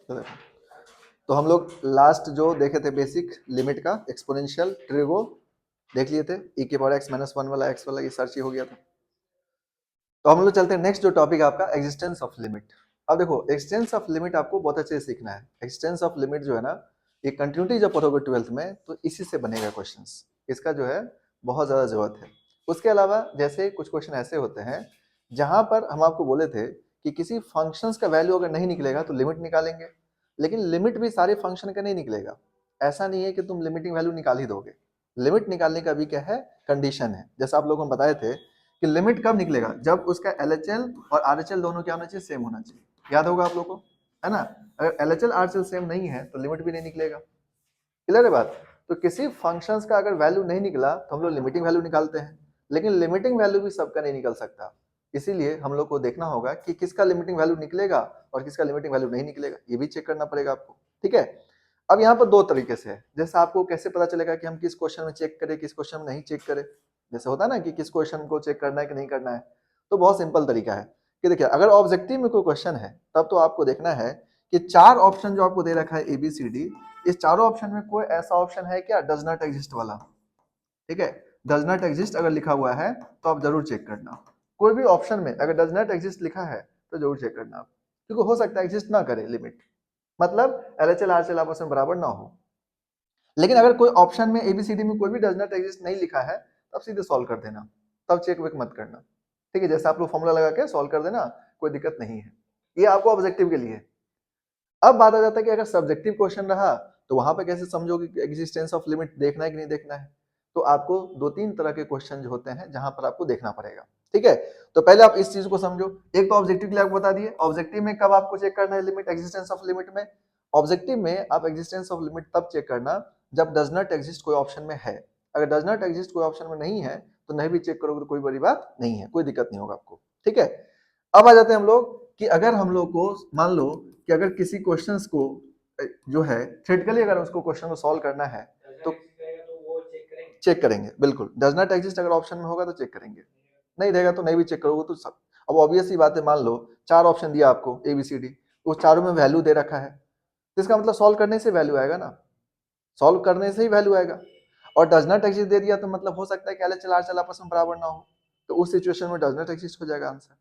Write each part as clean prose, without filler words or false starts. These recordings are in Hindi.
तो देखो, तो हम लोग लास्ट जो देखे थे बेसिक लिमिट का एक्सपोनेंशियल ट्रिगो देख लिए थे, e की पावर x माइनस 1 वाला x वाला ये सर्च ही हो गया था। तो हम लोग चलते हैं नेक्स्ट जो टॉपिक आपका एग्जिस्टेंस ऑफ लिमिट। अब देखो एग्जिस्टेंस ऑफ लिमिट आपको बहुत अच्छे से सीखना है। एग्जिस्टेंस ऑफ लिमिट जो है ना, ये कंटिन्यूटी जब पढ़ोगे 12th में तो इसी से बनेगा क्वेश्चंस। इसका जो है बहुत ज़्यादा जरूरत है। उसके अलावा जैसे कुछ क्वेश्चन ऐसे होते हैं जहां पर हम आपको बोले थे कि किसी फंक्शंस का वैल्यू अगर नहीं निकलेगा तो लिमिट निकालेंगे, लेकिन लिमिट भी सारे फंक्शन का नहीं निकलेगा। ऐसा नहीं है कि तुम लिमिटिंग वैल्यू निकाल ही दोगे। लिमिट निकालने का भी क्या है, कंडीशन है। जैसा आप लोगों को बताए थे कि लिमिट कब निकलेगा, जब उसका LHL और RHL दोनों क्या होना चाहिए, सेम होना चाहिए। याद होगा आप लोग को, है ना। अगर LHL RHL सेम नहीं है तो लिमिट भी नहीं निकलेगा। क्लियर है बात। तो किसी फंक्शंस का अगर वैल्यू नहीं निकला तो हम लोग लिमिटिंग वैल्यू निकालते हैं, लेकिन लिमिटिंग वैल्यू भी सबका नहीं निकल सकता। इसीलिए हम लोग को देखना होगा कि किसका लिमिटिंग वैल्यू निकलेगा और किसका लिमिटिंग वैल्यू नहीं निकलेगा, ये भी चेक करना पड़ेगा आपको। ठीक है। अब यहाँ पर दो तरीके से है। जैसे आपको कैसे पता चलेगा कि हम किस क्वेश्चन में चेक करें, किस क्वेश्चन में नहीं चेक करें। जैसे होता है ना कि किस क्वेश्चन को चेक करना है कि नहीं करना है। तो बहुत सिंपल तरीका है कि देखिए, अगर ऑब्जेक्टिव में कोई क्वेश्चन है तब तो आपको देखना है कि चार ऑप्शन जो आपको दे रखा है ABCD, इस चारों ऑप्शन में कोई ऐसा ऑप्शन है क्या डज नॉट एग्जिस्ट वाला। ठीक है। डज नॉट एग्जिस्ट अगर लिखा हुआ है तो आप जरूर चेक करना। कोई भी ऑप्शन में अगर डज नॉट एग्जिस्ट लिखा है तो जरूर चेक करना आप, क्योंकि हो सकता है एग्जिस्ट ना करे लिमिट, मतलब LHL RHL आपस में बराबर ना हो। लेकिन अगर कोई ऑप्शन में ABCD में कोई भी डज नॉट एग्जिस्ट नहीं लिखा है तब सीधे सॉल्व कर देना, तब चेक वेक मत करना। ठीक है। जैसे आप लोग फॉर्मूला लगा के सॉल्व कर देना, कोई दिक्कत नहीं है। ये आपको ऑब्जेक्टिव के लिए। अब बात आ जाता है कि अगर सब्जेक्टिव क्वेश्चन रहा तो वहां पे कैसे समझोगे कि एग्जिस्टेंस ऑफ लिमिट देखना है कि नहीं देखना है। तो आपको दो तीन तरह के क्वेश्चन जो होते हैं जहां पर आपको देखना पड़ेगा। ठीक है। तो पहले आप इस चीज को समझो। एक तो ऑब्जेक्टिव के लिए आपको बता दिए, ऑब्जेक्टिव में कब आपको चेक करना है लिमिट, एग्जिस्टेंस ऑफ लिमिट में। ऑब्जेक्टिव में आप एग्जिस्टेंस ऑफ लिमिट तब चेक करना जब डज नॉट एग्जिस्ट कोई ऑप्शन में है। अगर डज नॉट एग्जिस्ट कोई ऑप्शन में नहीं है तो नहीं भी चेक करोगे तो कोई बड़ी बात नहीं है, कोई दिक्कत नहीं होगा आपको। ठीक है। अब आ जाते हैं हम लोग कि अगर हम लोग को मान लो कि अगर किसी क्वेश्चंस को जो है थ्योरेटिकली अगर उसको क्वेश्चन को सॉल्व करना है तो चेक करेंगे। बिल्कुल, डज नॉट एग्जिस्ट अगर ऑप्शन में होगा तो चेक करेंगे, नहीं रहेगा तो नहीं भी चेक करोगे तो सब। अब ऑब्वियस ही बात है, मान लो चार ऑप्शन दिया आपको ABCD, तो चारों में वैल्यू दे रखा है तो इसका मतलब सॉल्व करने से वैल्यू आएगा ना, सॉल्व करने से ही वैल्यू आएगा। और डज नॉट एग्जिस्ट दे दिया तो मतलब हो सकता है कि LHL RHL आपस में बराबर ना हो, तो उस सिचुएशन में डज नॉट एग्जिस्ट हो जाएगा आंसर।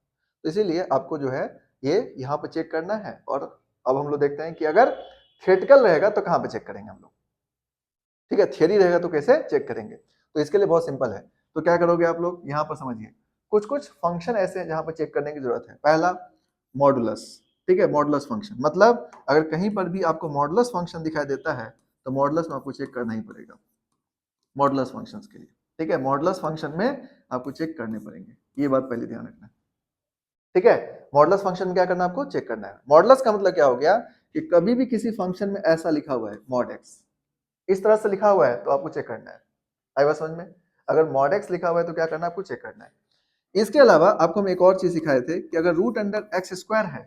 तो इसीलिए आपको जो है ये यहाँ पे चेक करना है। और अब हम लोग देखते हैं कि अगर थ्योरेटिकल रहेगा तो कहाँ पे चेक करेंगे हम लोग। ठीक है। थियरी रहेगा तो कैसे चेक करेंगे, तो इसके लिए बहुत सिंपल है। तो क्या करोगे आप लोग, यहाँ पर समझिए कुछ कुछ फंक्शन ऐसे हैं जहाँ पर चेक करने की जरूरत है। पहला मॉडुलस। ठीक है। मॉडुलस फंक्शन मतलब अगर कहीं पर भी आपको मॉडुलस फंक्शन दिखाई देता है तो मॉडुलस में आपको चेक करना ही पड़ेगा, मॉडुलस फंक्शंस के लिए। ठीक है। मॉडुलस फंक्शन में आपको चेक करने पड़ेंगे, ये बात पहले ध्यान रखना है। ठीक है। मॉडुलस फंक्शन में क्या करना है आपको, चेक करना है। मॉडुलस का मतलब क्या हो गया कि कभी भी किसी फंक्शन में ऐसा लिखा हुआ है मॉड एक्स, इस तरह से लिखा हुआ है तो आपको चेक करना है। आई बात समझ में। अगर मॉड एक्स लिखा हुआ है तो क्या करना है आपको, चेक करना है। इसके अलावा आपको हम एक और चीज सिखाए थे कि अगर रूट अंडर एक्स स्क्वायर है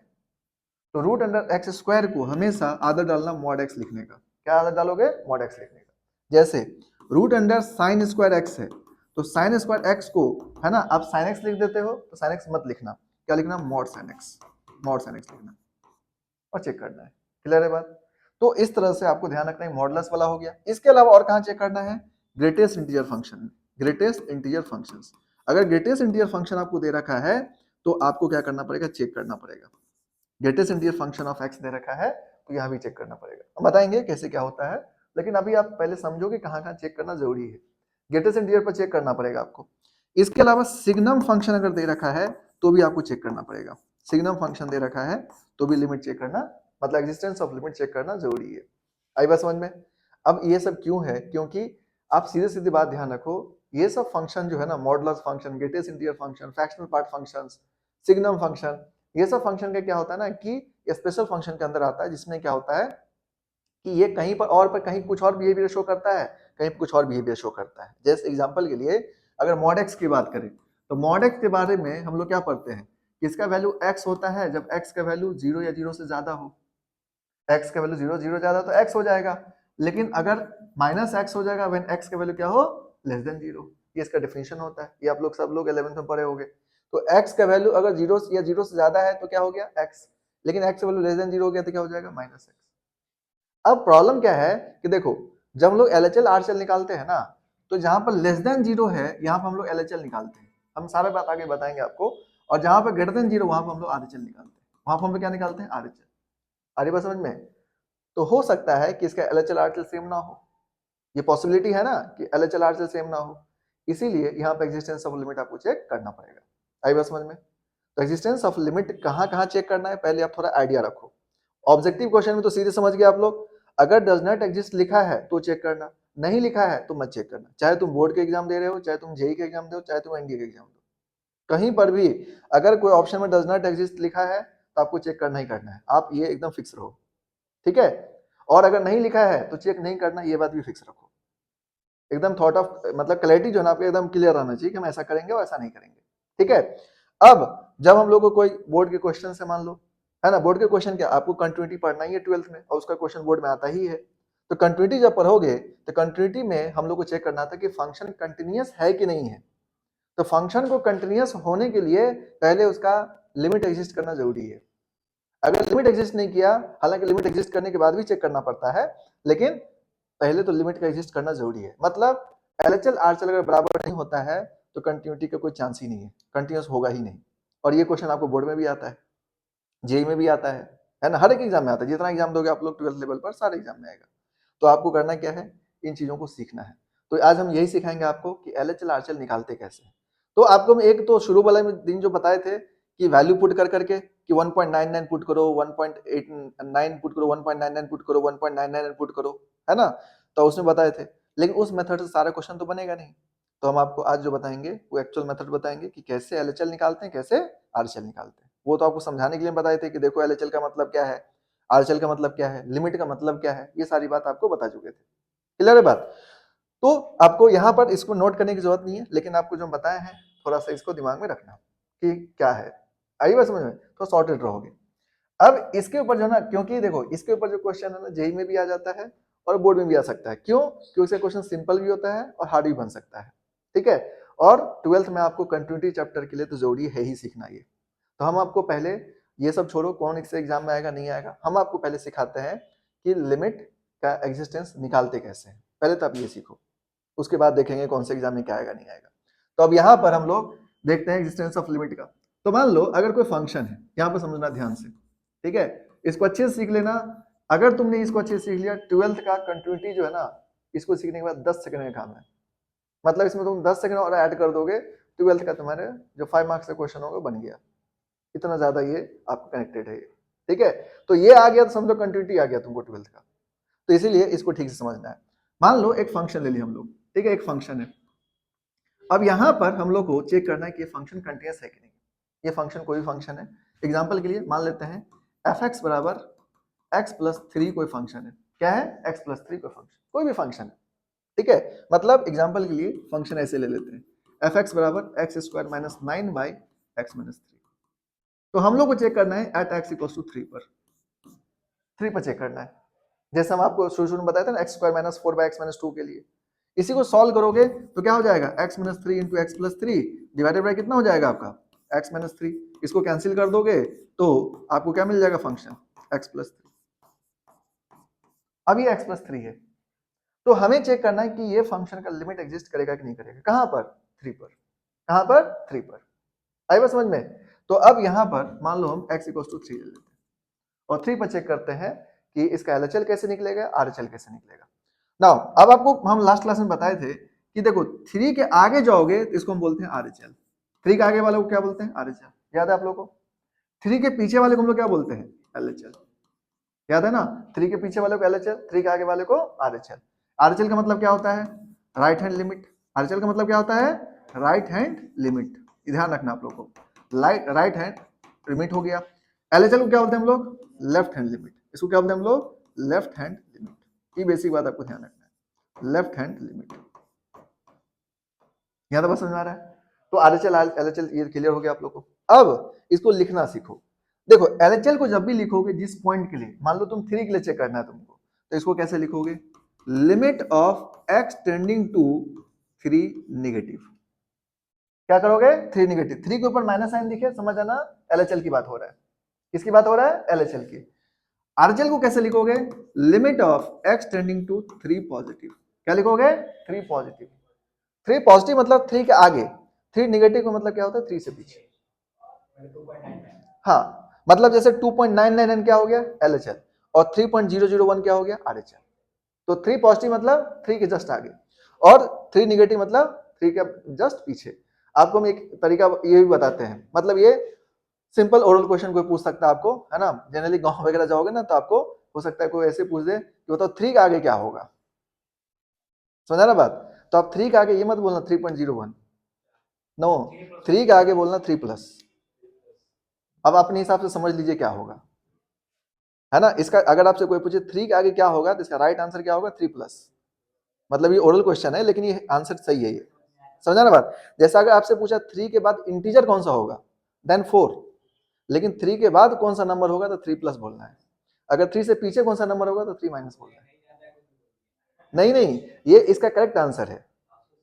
तो रूट अंडर एक्स स्क्वायर को हमेशा आदत डालना मॉड एक्स लिखने का। क्या आदत डालोगे, मॉड एक्स लिखने का। जैसे root under sine square x है तो साइन स्क्वायर एक्स को, है ना, आप साइन एक्स लिख देते हो तो साइन एक्स मत लिखना, क्या लिखना, mod sine x, mod sine x लिखना और चेक करना है। क्लियर है बात। तो इस तरह से आपको ध्यान रखना है, मॉडुलस वाला हो गया। इसके अलावा और कहाँ चेक करना है, greatest integer function, greatest integer functions. अगर ग्रेटेस्ट इंटीजर फंक्शन आपको दे रखा है तो आपको क्या करना पड़ेगा, चेक करना पड़ेगा। Greatest integer function of x दे रखा है तो यहाँ भी चेक करना पड़ेगा। हम बताएंगे कैसे क्या होता है, लेकिन अभी आप पहले समझो कि कहाँ कहाँ चेक करना जरूरी है। ग्रेटेस्ट इंटीजर पर चेक करना पड़ेगा आपको। इसके अलावा सिग्नम फंक्शन अगर दे रखा है तो भी आपको चेक करना पड़ेगा। सिग्नम फंक्शन दे रखा है तो भी लिमिट चेक करना, मतलब एग्जिस्टेंस ऑफ लिमिट चेक करना जरूरी है। आई बात समझ में। अब ये सब क्यों है, क्योंकि आप सीधे सीधे बात ध्यान रखो, ये सब फंक्शन जो है ना, modulus function, greatest integer function, fractional part functions, signum function, ये सब फंक्शन का क्या होता है ना कि स्पेशल फंक्शन के अंदर आता है, जिसमें क्या होता है कि ये कहीं पर और पर कहीं कुछ और बिहेवियर शो करता है, कहीं कुछ और बिहेवियर शो करता है। जैसे एग्जांपल के लिए अगर मॉड एक्स की बात करें तो मॉड एक्स के बारे में हम लोग क्या पढ़ते हैं कि इसका वैल्यू एक्स होता है जब एक्स का वैल्यू 0 या 0 से ज्यादा हो। एक्स का वैल्यू 0 0 ज्यादा तो एक्स हो जाएगा, लेकिन अगर माइनस एक्स हो जाएगा व्हेन एक्स का वैल्यू क्या हो, लेस देन 0। ये इसका डेफिनेशन होता है, ये आप लोग सब लोग 11th में पढ़े होंगे। तो एक्स का वैल्यू अगर 0 या 0 से ज्यादा है तो क्या हो गया, एक्स। लेकिन x वैल्यू लेस देन 0 हो गया तो क्या हो जाएगा माइनस एक्स। अब प्रॉब्लम क्या है कि देखो जब हम लोग LHL RHL निकालते हैं ना, तो जहां पर लेस देन 0 है यहाँ पर हम लोग LHL निकालते हैं, हम सारा बात आगे बताएंगे आपको, और जहां पर ग्रेटर देन 0 वहां पर हम लोग RHL निकालते हैं, वहां पर हम लोग क्या निकालते हैं RHL। आ रही बात समझ में? तो हो सकता है कि इसका LHL RHL सेम ना हो, ये पॉसिबिलिटी है ना कि LHL RHL सेम ना हो, इसीलिए यहाँ पे एग्जिस्टेंस ऑफ लिमिट आपको चेक करना पड़ेगा। आई बात समझ में? तो एग्जिस्टेंस ऑफ लिमिट कहाँ कहाँ चेक करना है पहले आप थोड़ा आइडिया रखो। ऑब्जेक्टिव क्वेश्चन में तो सीधे समझ गए आप लोग, अगर डज नॉट एग्जिस्ट लिखा है तो चेक करना, नहीं लिखा है तो मत चेक करना, चाहे तुम बोर्ड के एग्जाम दे रहे हो, चाहे तुम जेई के एग्जाम दे हो, चाहे तुम एनडीए के एग्जाम दो, कहीं पर भी अगर कोई ऑप्शन में डज नॉट एग्जिस्ट लिखा है तो आपको चेक करना ही करना है, आप ये एकदम फिक्स रहो, ठीक है। और अगर नहीं लिखा है तो चेक नहीं करना, ये बात भी फिक्स रखो, एकदम थॉट ऑफ मतलब क्लैरिटी जो है ना आपको एकदम क्लियर रहना चाहिए कि हम ऐसा करेंगे और ऐसा नहीं करेंगे, ठीक है। अब जब हम लोग को कोई बोर्ड के क्वेश्चन से मान लो है ना, बोर्ड के क्वेश्चन क्या आपको कंटिन्यूटी पढ़ना ही है 12th में और उसका क्वेश्चन बोर्ड में आता ही है, तो कंटिन्यूटी जब पढ़ोगे तो कंटिन्यूटी में हम लोग को चेक करना था कि फंक्शन कंटिन्यूअस है कि नहीं है, तो फंक्शन को कंटिन्यूअस होने के लिए पहले उसका लिमिट एग्जिस्ट करना जरूरी है। अगर लिमिट एग्जिस्ट नहीं किया, हालांकि लिमिट एग्जिस्ट करने के बाद भी चेक करना पड़ता है, लेकिन पहले तो लिमिट का एग्जिस्ट करना जरूरी है। मतलब LHL RHL अगर बराबर नहीं होता है तो कंटिन्यूटी का कोई चांस ही नहीं है, कंटिन्यूअस होगा ही नहीं। और ये क्वेश्चन आपको बोर्ड में भी आता है, जेई में भी आता है ना, हर एक एग्जाम में आता है, जितना एग्जाम दोगे आप लोग 12th लेवल पर सारे एग्जाम में आएगा। तो आपको करना क्या है, इन चीजों को सीखना है। तो आज हम यही सिखाएंगे आपको कि LHL RHL निकालते कैसे। तो आपको हम एक तो शुरू वाला दिन जो बताए थे कि वैल्यू पुट कर करके कि 1.99 पुट करो, 1.89 पुट करो, 1.99 पुट करो, 1.99 पुट करो, है ना, तो उसमें बताए थे, लेकिन उस मेथड से सारा क्वेश्चन तो बनेगा नहीं। तो हम आपको आज जो बताएंगे वो एक्चुअल मेथड बताएंगे कि कैसे LHL निकालते हैं, कैसे RHL निकालते हैं। वो तो आपको समझाने के लिए बताए थे कि देखो LHL का मतलब क्या है, RHL का मतलब क्या है, लिमिट का मतलब क्या है, ये सारी बात आपको बता चुके थे। क्लियर है बात? तो आपको यहाँ पर इसको नोट करने की जरूरत नहीं है, लेकिन आपको जो बताए हैं थोड़ा सा इसको दिमाग में रखना कि क्या है, आई बात समझ में, तो सॉर्टेड रहोगे। अब इसके ऊपर जो ना, क्योंकि देखो इसके ऊपर जो क्वेश्चन है ना जेई में भी आ जाता है और बोर्ड में भी आ सकता है, क्यों? क्योंकि इसका क्वेश्चन सिंपल भी होता है और हार्ड भी बन सकता है, ठीक है। और 12th में आपको कंटिन्यूटी चैप्टर के लिए तो जरूरी है ही सीखना ये। तो हम आपको पहले ये सब छोड़ो कौन इससे एग्जाम में आएगा नहीं आएगा, हम आपको पहले सिखाते हैं कि लिमिट का एग्जिस्टेंस निकालते कैसे हैं, पहले तो आप ये सीखो, उसके बाद देखेंगे कौन से एग्जाम में क्या आएगा नहीं आएगा। तो अब यहाँ पर हम लोग देखते हैं एग्जिस्टेंस ऑफ लिमिट का। तो मान लो अगर कोई फंक्शन है, यहाँ पर समझना ध्यान से, ठीक है, इसको अच्छे से सीख लेना। अगर तुमने इसको अच्छे से सीख लिया, 12th का कंटिन्यूटी जो है ना, इसको सीखने के बाद 10 सेकंड में काम है, मतलब इसमें तुम 10 सेकंड और ऐड कर दोगे, 12th का तुम्हारे जो 5 मार्क्स का क्वेश्चन होगा बन गया, इतना ज्यादा ये आपको कनेक्टेड है, ठीक है। तो ये आ गया तो समझो कंटिन्यूटी आ गया तुमको 12th का। तो इसीलिए इसको ठीक से समझना है। मान लो एक फंक्शन ले लिया हम लोग, ठीक है, एक फंक्शन है। अब यहाँ पर हम लोग को चेक करना है कि ये फंक्शन कंटिन्यूअस है कि नहीं। ये फंक्शन कोई भी फंक्शन है, एग्जांपल के लिए मान लेते हैं f(x) बराबर x+3 कोई फंक्शन है। क्या है? x+3 कोई फंक्शन, कोई भी फंक्शन है, ठीक है। मतलब एग्जांपल के लिए फंक्शन ऐसे ले लेते हैं f(x) बराबर x² माइनस 9/x-3। तो हम लोग को चेक करना है एट x इक्वल्स टू 3 पर, 3 पर चेक करना है। जैसे हम आपको शुरू में बताया था ना x² माइनस 4/x-2 के लिए, इसी को सॉल्व करोगे तो क्या हो जाएगा x-3 into x+3 divided by कितना हो जाएगा आपका x-3। इसको कैंसिल कर दोगे तो आपको क्या मिल जाएगा फंक्शन x+3। अब ये x+3 है, तो हमें चेक करना है कि ये फंक्शन का लिमिट एग्जिस्ट करेगा कि नहीं करेगा। कहां पर? 3 पर। कहां पर? 3 पर। आई बात समझ में? तो अब यहां पर मान लो हम x इक्वल्स टू 3 ले लेते हैं और 3 पर चेक करते हैं कि इसका LHL कैसे निकलेगा, RHL कैसे निकलेगा। नाउ अब आपको हम लास्ट क्लास में बताए थे कि देखो 3 के आगे जाओगे तो इसको हम बोलते हैं RHL, 3 के आगे वाले को क्या बोलते हैं? RHL। याद है आप लोगों को? 3 के पीछे वाले को हम लोग क्या बोलते हैं? LHL। याद है ना? 3 के पीछे वाले को LHL, 3 के आगे वाले को RHL। RHL का मतलब क्या होता है? Right hand limit. RHL का मतलब क्या होता है? Right hand limit. ध्यान रखना आप लोग को, राइट हैंड लिमिट हो गया। LHL को क्या बोलते हैं हम लोग? Left hand limit. इसको क्या बोलते हैं हम लोग? Left hand limit. ये बेसिक बात आपको ध्यान रखना है, लेफ्ट हैंड लिमिट। यहां तो बस समझ आ रहा है? तो RHL LHL ये क्लियर हो गया आप लोग को। अब इसको लिखना सीखो। देखो LHL को जब भी लिखोगे जिस पॉइंट के लिए, मान लो तुम 3 के लिए चेक करना है तुमको, तो इसको कैसे लिखोगे? Limit of x tending to 3 negative. क्या करोगे? 3 नेगेटिव, 3 के ऊपर माइनस साइन दिखे, समझ आना LHL की बात हो रहा है। किसकी बात हो रहा है? LHL की। RHL को कैसे लिखोगे? Limit of x tending to 3 positive. क्या लिखोगे? 3 पॉजिटिव। 3 पॉजिटिव मतलब 3 के आगे, 3 नेगेटिव का मतलब क्या होता है? 3 से पीछे। हाँ, मतलब जैसे 2.999 क्या हो गया? LHL, और 3.001 क्या हो गया? RHL। तो 3 पॉजिटिव मतलब 3 के जस्ट आगे, और 3 नेगेटिव मतलब 3 के जस्ट पीछे। आपको हम एक तरीका ये भी बताते हैं, मतलब ये सिंपल ओरल क्वेश्चन कोई पूछ सकता है आपको, है ना? जनरली गांव वगैरह जाओगे ना तो आपको हो सकता है कोई ऐसे पूछ दे कि बताओ 3 के आगे क्या होगा। समझा ना बात? तो आप 3 के आगे ये मत बोलना 3.01, नो, 3 के आगे बोलना 3 प्लस। अब अपने हिसाब से समझ लीजिए क्या होगा, है ना? इसका अगर आपसे कोई पूछे 3 के आगे क्या होगा, तो इसका राइट आंसर क्या होगा? 3 प्लस। मतलब ये ओरल क्वेश्चन है, लेकिन ये आंसर सही है ये। समझा ना बात? जैसा अगर आपसे पूछा 3 के बाद इंटीजर कौन सा होगा, देन 4, लेकिन 3 के बाद कौन सा नंबर होगा तो 3 प्लस बोलना है। अगर 3 से पीछे कौन सा नंबर होगा तो 3 माइनस बोलना है। नहीं नहीं, ये इसका करेक्ट आंसर है,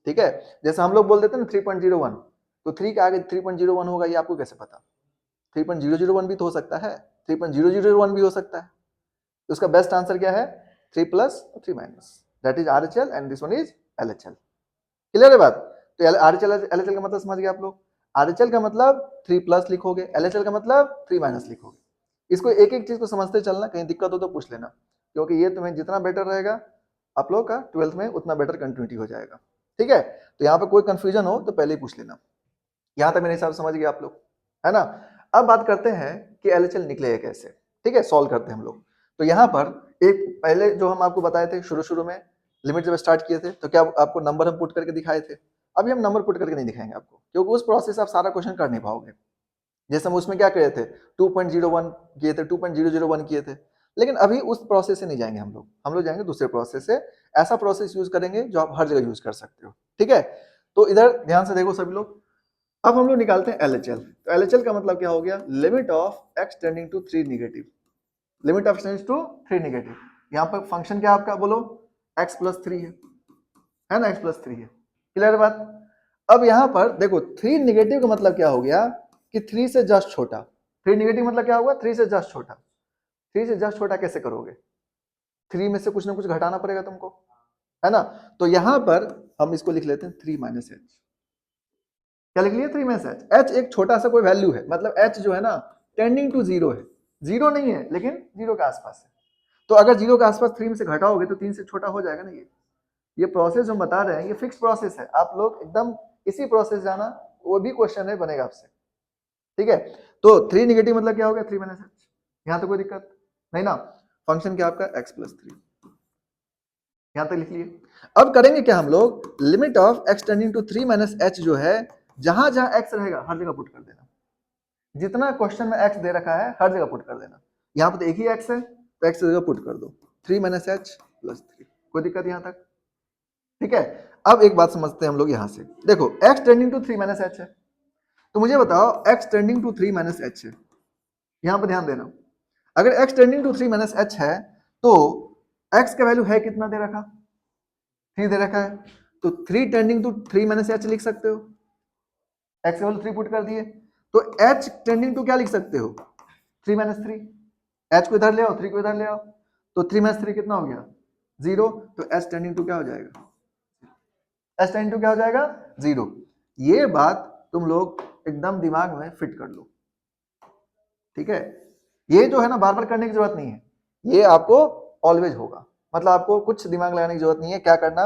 ठीक है? जैसे हम लोग बोल देते हैं ना 3.01, तो 3 के आगे 3.01 होगा, ये आपको कैसे पता? 3.001 भी तो हो सकता है, 3.001 भी हो सकता है। तो उसका बेस्ट आंसर क्या है? 3 plus 3 minus, that is RHL and this one is LHL। Clear है बात? तो RHL LHL का मतलब समझ गए आप लोग? RHL का मतलब 3 प्लस लिखोगे, LHL का मतलब 3 माइनस लिखोगे। इसको एक एक चीज को समझते चलना, कहीं दिक्कत हो तो पूछ लेना, क्योंकि ये तुम्हें जितना बेटर रहेगा आप लोग का 12th में उतना बेटर कंटिन्यूटी हो जाएगा, ठीक है? तो यहाँ पे कोई कंफ्यूजन हो तो पहले ही पूछ लेना। यहाँ तक मेरे हिसाब से समझ गए आप लोग, है ना? अब बात करते हैं कि LHL निकलेगा कैसे, ठीक है? सॉल्व करते हैं हम लोग। तो यहाँ पर एक पहले जो हम आपको बताए थे शुरू में, लिमिट जब स्टार्ट किए थे तो क्या आपको नंबर हम पुट करके दिखाए थे? अभी हम नंबर पुट करके नहीं दिखाएंगे आपको, क्योंकि उस प्रोसेस से आप सारा क्वेश्चन कर नहीं पाओगे। जैसे हम उसमें क्या किए थे, 2.01 किए थे, 2.001 किए थे, लेकिन अभी उस प्रोसेस से नहीं जाएंगे हम लोग जाएंगे दूसरे प्रोसेस से। ऐसा प्रोसेस यूज करेंगे जो आप हर जगह यूज कर सकते हो, ठीक है? तो इधर ध्यान से देखो सभी लोग। अब हम लोग निकालते हैं LHL। तो LHL का मतलब क्या हो गया? Limit of x tending to 3 negative. Limit of tending to 3 negative. यहाँ पर फंक्शन क्या आपका बोलो? x प्लस 3 है ना? x प्लस 3 है। क्लियर बात? अब यहाँ पर देखो 3 नेगेटिव का मतलब क्या हो गया कि 3 से जस्ट छोटा। 3 नेगेटिव मतलब क्या होगा? 3 से जस्ट छोटा। 3 से जस्ट छोटा कैसे करोगे? 3 में से कुछ ना कुछ घटाना पड़ेगा तुमको, है ना? तो यहाँ पर हम इसको लिख लेते हैं 3 माइनस एच। क्या लिख लिया? 3 माइनस एच। एच एक छोटा सा कोई वैल्यू है, मतलब एच जो है ना टेंडिंग टू 0 है, 0 नहीं है लेकिन 0 के आसपास है। तो अगर 0 के आसपास 3 में से घटाओगे तो 3 से छोटा हो जाएगा ना। ये प्रोसेस हम बता रहे हैं, ये फिक्स प्रोसेस है, आप लोग एकदम इसी प्रोसेस जाना, वो भी क्वेश्चन है बनेगा आपसे, ठीक है? तो 3 नेगेटिव मतलब क्या हो गया? 3 माइनस एच। यहाँ तो कोई दिक्कत नहीं ना? फंक्शन क्या आपका? x plus 3। यहाँ तक लिख लिए। अब करेंगे क्या हम लोग? Limit of x tending to 3 minus h जो है, जहां जहां x रहेगा हर जगह पुट कर देना। जितना क्वेश्चन में x दे रखा है हर जगह पुट कर देना। यहाँ पर तो एक ही x है तो x की जगह पुट कर दो 3 माइनस एच प्लस 3। कोई दिक्कत यहाँ तक? ठीक है? अब एक बात समझते हैं हम लोग यहाँ से। देखो x tending to 3 minus h है, तो मुझे बताओ x tending to 3 minus h है। यहाँ पर ध्यान देना, अगर x tending to 3 minus h है तो x का वैल्यू है कितना दे रखा? 3 दे रखा है, तो 3 टेंडिंग टू 3 माइनस एच लिख सकते हो। x का वैल्यू 3 पुट कर दिए, तो h टेंडिंग टू क्या लिख सकते हो? 3 माइनस 3। h को इधर ले आओ, 3 को इधर ले आओ, तो 3 माइनस 3 कितना हो गया? 0। तो h टेंडिंग टू क्या हो जाएगा? h टेंडिंग टू क्या हो जाएगा? 0। ये बात तुम लोग एकदम दिमाग में फिट कर लो, ठीक है? ये जो है ना बार बार करने की जरूरत नहीं है, ये आपको ऑलवेज होगा, मतलब आपको कुछ दिमाग लगाने की जरूरत नहीं है। क्या करना?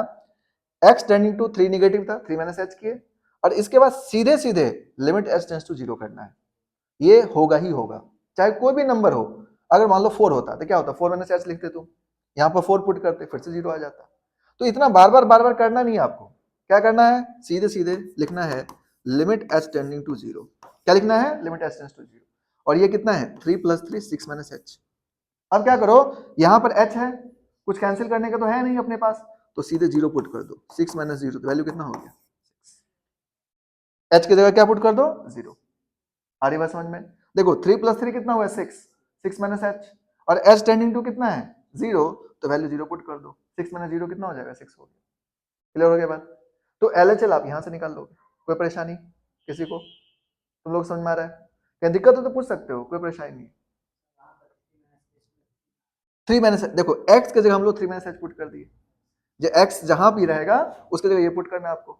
x टेंडिंग टू 3 नेगेटिव था, 3 माइनस एच किए, और इसके बाद सीधे सीधे लिमिट h टेंड्स टू 0 करना है। ये होगा ही होगा, चाहे कोई भी नंबर हो। अगर मान लो 4 होता तो क्या होता? 4 माइनस एच लिखते तुम, यहाँ पर 4 पुट करते, फिर से 0 आ जाता। तो इतना बार बार करना नहीं है आपको। क्या करना है? सीधे सीधे लिखना है लिमिट h टेंडिंग टू 0। क्या लिखना है? Limit h tends to 0। और ये कितना है? 3 प्लस 3 6 माइनस एच। अब क्या करो, यहाँ पर h है, कुछ कैंसिल करने का तो है नहीं अपने पास, तो सीधे 0 पुट कर दो। 6 माइनस 0 तो वैल्यू कितना हो गया? h की जगह क्या पुट कर दो? 0। आ रही बात समझ में? देखो 3 प्लस 3 कितना हुआ? 6। 6 माइनस एच, और h टेंडिंग टू कितना है? 0, तो वैल्यू 0 पुट कर दो। 6 माइनस 0 कितना हो जाएगा? 6 हो गया। क्लियर हो गया बात? तो LHL आप यहाँ से निकाल लोगे, कोई परेशानी किसी को? तुम लोग समझ में आ रहा है? क्या दिक्कत हो तो पूछ सकते हो, कोई परेशानी नहीं। 3 माइनस, देखो x की जगह हम लोग 3 माइनस एच पुट कर दिए, जो x जहां भी रहेगा उसकी जगह ये पुट करना है आपको।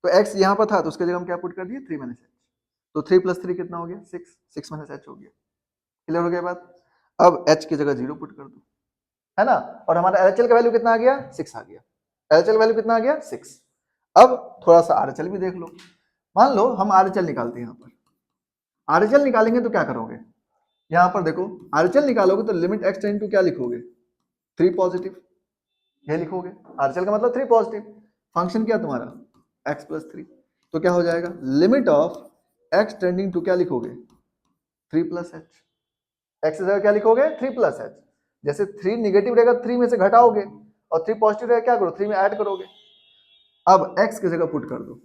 तो x यहाँ पर था तो उसकी जगह हम क्या पुट कर दिए 3 माइनस एच, तो 3 प्लस 3 कितना हो गया 6 माइनस एच हो गया। क्लियर हो गया बात। अब h की जगह 0 पुट कर दो, है ना, और हमारा LHL का वैल्यू कितना आ गया 6 आ गया। LHL वैल्यू कितना आ गया 6। अब थोड़ा सा RHL भी देख लो, मान लो हम RHL निकालते हैं, यहाँ पर RHL निकालेंगे तो क्या करोगे, यहाँ पर देखो RHL निकालोगे तो लिमिट x टेंड टू क्या लिखोगे 3 पॉजिटिव, ये लिखोगे। RHL का मतलब 3 पॉजिटिव, फंक्शन क्या तुम्हारा x प्लस 3, तो क्या हो जाएगा limit of x tending to क्या लिखोगे 3 प्लस एच, x की जगह क्या लिखोगे 3 प्लस एच। जैसे 3 निगेटिव रहेगा 3 में से घटाओगे और 3 पॉजिटिव रहेगा क्या करो 3 में ऐड करोगे। अब x की जगह पुट कर दो,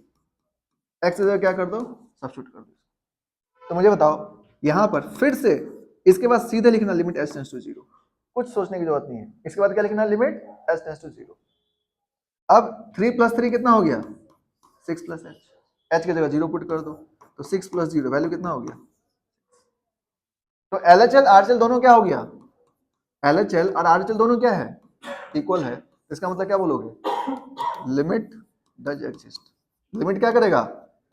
x की जगह क्या कर दो सब्स्टिट्यूट कर दो। तो मुझे बताओ यहां पर फिर से इसके बाद सीधे लिखना लिमिट h टेंड्स टू 0, कुछ सोचने की जरूरत नहीं है। इसके बाद क्या लिखना लिमिट h टेंड्स टू 0। अब 3 प्लस 3 कितना हो गया 6 प्लस एच, एच की जगह 0 पुट कर दो, तो 6 प्लस 0 वैल्यू कितना हो गया। तो LHL RHL दोनों क्या हो गया, LHL और RHL दोनों क्या है इक्वल है। इसका मतलब क्या बोलोगे लिमिट डज एग्जिस्ट, लिमिट क्या करेगा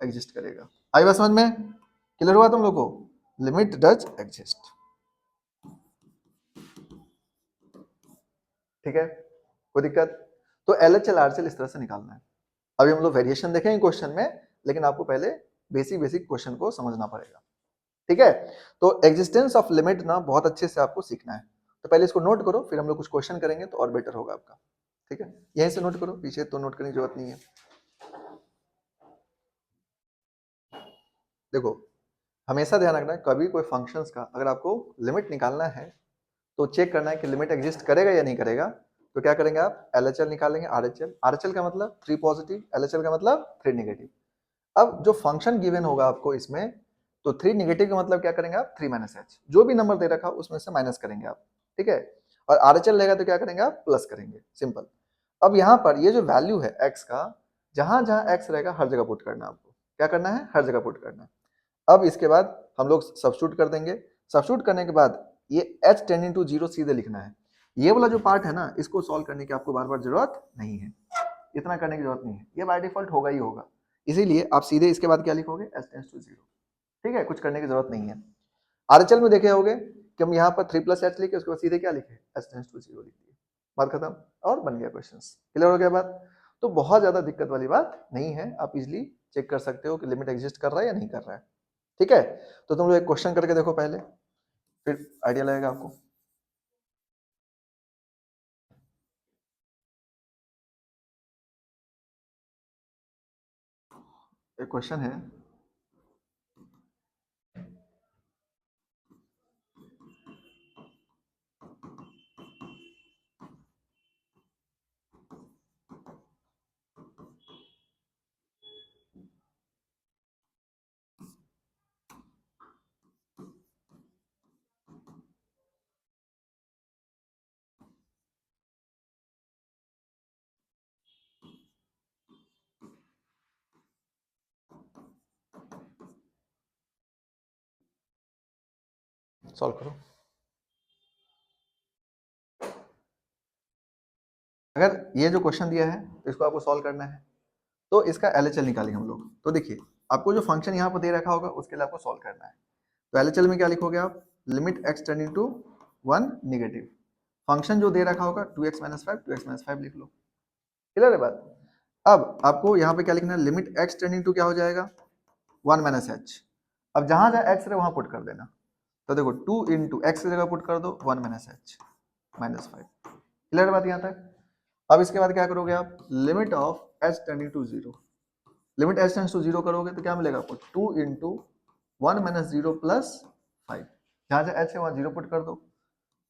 एग्जिस्ट करेगा। आई बात समझ में, क्लियर हुआ तुम लोग को, लिमिट डज एग्जिस्ट। ठीक है, कोई दिक्कत। तो LHL RHL इस तरह से निकालना है। अभी हम लोग वेरिएशन देखेंगे क्वेश्चन में, लेकिन आपको पहले बेसिक बेसिक क्वेश्चन को समझना पड़ेगा। ठीक है, तो एग्जिस्टेंस ऑफ लिमिट ना बहुत अच्छे से आपको सीखना है। तो पहले इसको नोट करो, फिर हम लोग कुछ क्वेश्चन करेंगे तो और बेटर होगा आपका। ठीक है, यहीं से नोट करो, पीछे तो नोट करने की जरूरत नहीं है। देखो हमेशा ध्यान रखना है, कभी कोई फंक्शंस का अगर आपको लिमिट निकालना है तो चेक करना है कि लिमिट एग्जिस्ट करेगा या नहीं करेगा। तो क्या करेंगे आप LHL निकालेंगे, RHL का मतलब 3 पॉजिटिव, LHL का मतलब 3 नेगेटिव। अब जो फंक्शन गिवन होगा आपको इसमें, तो 3 नेगेटिव का मतलब क्या करेंगे आप 3 माइनस एच, जो भी नंबर दे रखा हो उसमें से माइनस करेंगे आप। ठीक है, और RHL रहेगा तो क्या करेंगे आप प्लस करेंगे, सिंपल। अब यहाँ पर ये जो वैल्यू है x का, जहां जहां x रहेगा हर जगह पुट करना है आपको, क्या करना है हर जगह पुट करना है। अब इसके बाद हम लोग सब्स्टिट्यूट कर देंगे, सब्स्टिट्यूट करने के बाद ये h टेंडिंग टू 0 सीधे लिखना है। ये वाला जो पार्ट है ना, इसको सॉल्व करने की आपको बार बार जरूरत नहीं है, इतना करने की जरूरत नहीं है, ये बाय डिफॉल्ट होगा ही होगा। इसीलिए आप सीधे इसके बाद क्या लिखोगे h टेंड्स टू 0। ठीक है, कुछ करने की जरूरत नहीं है। RHL में देखे होगे कि हम यहाँ पर 3 प्लस एच लिखे, उसके बाद सीधे क्या लिखे h टेंड्स टू 0 लिख दिए, बात खत्म और बन गया क्वेश्चन। क्लियर हो गया बात। तो बहुत ज्यादा दिक्कत वाली बात नहीं है, आप इजिली चेक कर सकते हो कि लिमिट एग्जिस्ट कर रहा है या नहीं कर रहा है। ठीक है, तो तुम लोग एक क्वेश्चन करके देखो पहले, फिर आइडिया लगेगा आपको। एक क्वेश्चन है, सॉल्व करो। अगर ये जो क्वेश्चन दिया है तो इसको आपको सॉल्व करना है, तो इसका LHL निकालेंगे हम लोग। तो देखिए आपको जो फंक्शन यहाँ पर दे रखा होगा उसके लिए आपको सॉल्व करना है। तो LHL में क्या लिखोगे आप limit x tending to 1 negative, function जो दे रखा होगा 2x माइनस 5, 2x माइनस 5 लिख लो। क्लियर है बात। अब आपको यहाँ पे क्या लिखना है लिमिट x टेंडिंग टू क्या हो जाएगा 1 माइनस एच। अब जहां जहां x रहे वहां पुट कर देना। तो देखो 2 इंटू एक्स की जगह पुट कर दो 1 माइनस एच माइनस 5। क्लियर बात यहाँ तक। अब इसके बाद क्या करोगे आप limit of h tending to 0, limit h tends to 0 करोगे तो क्या मिलेगा आपको 2 इंटू 1 माइनस 0 प्लस 5, जहां जहां h है वहां 0 पुट कर दो।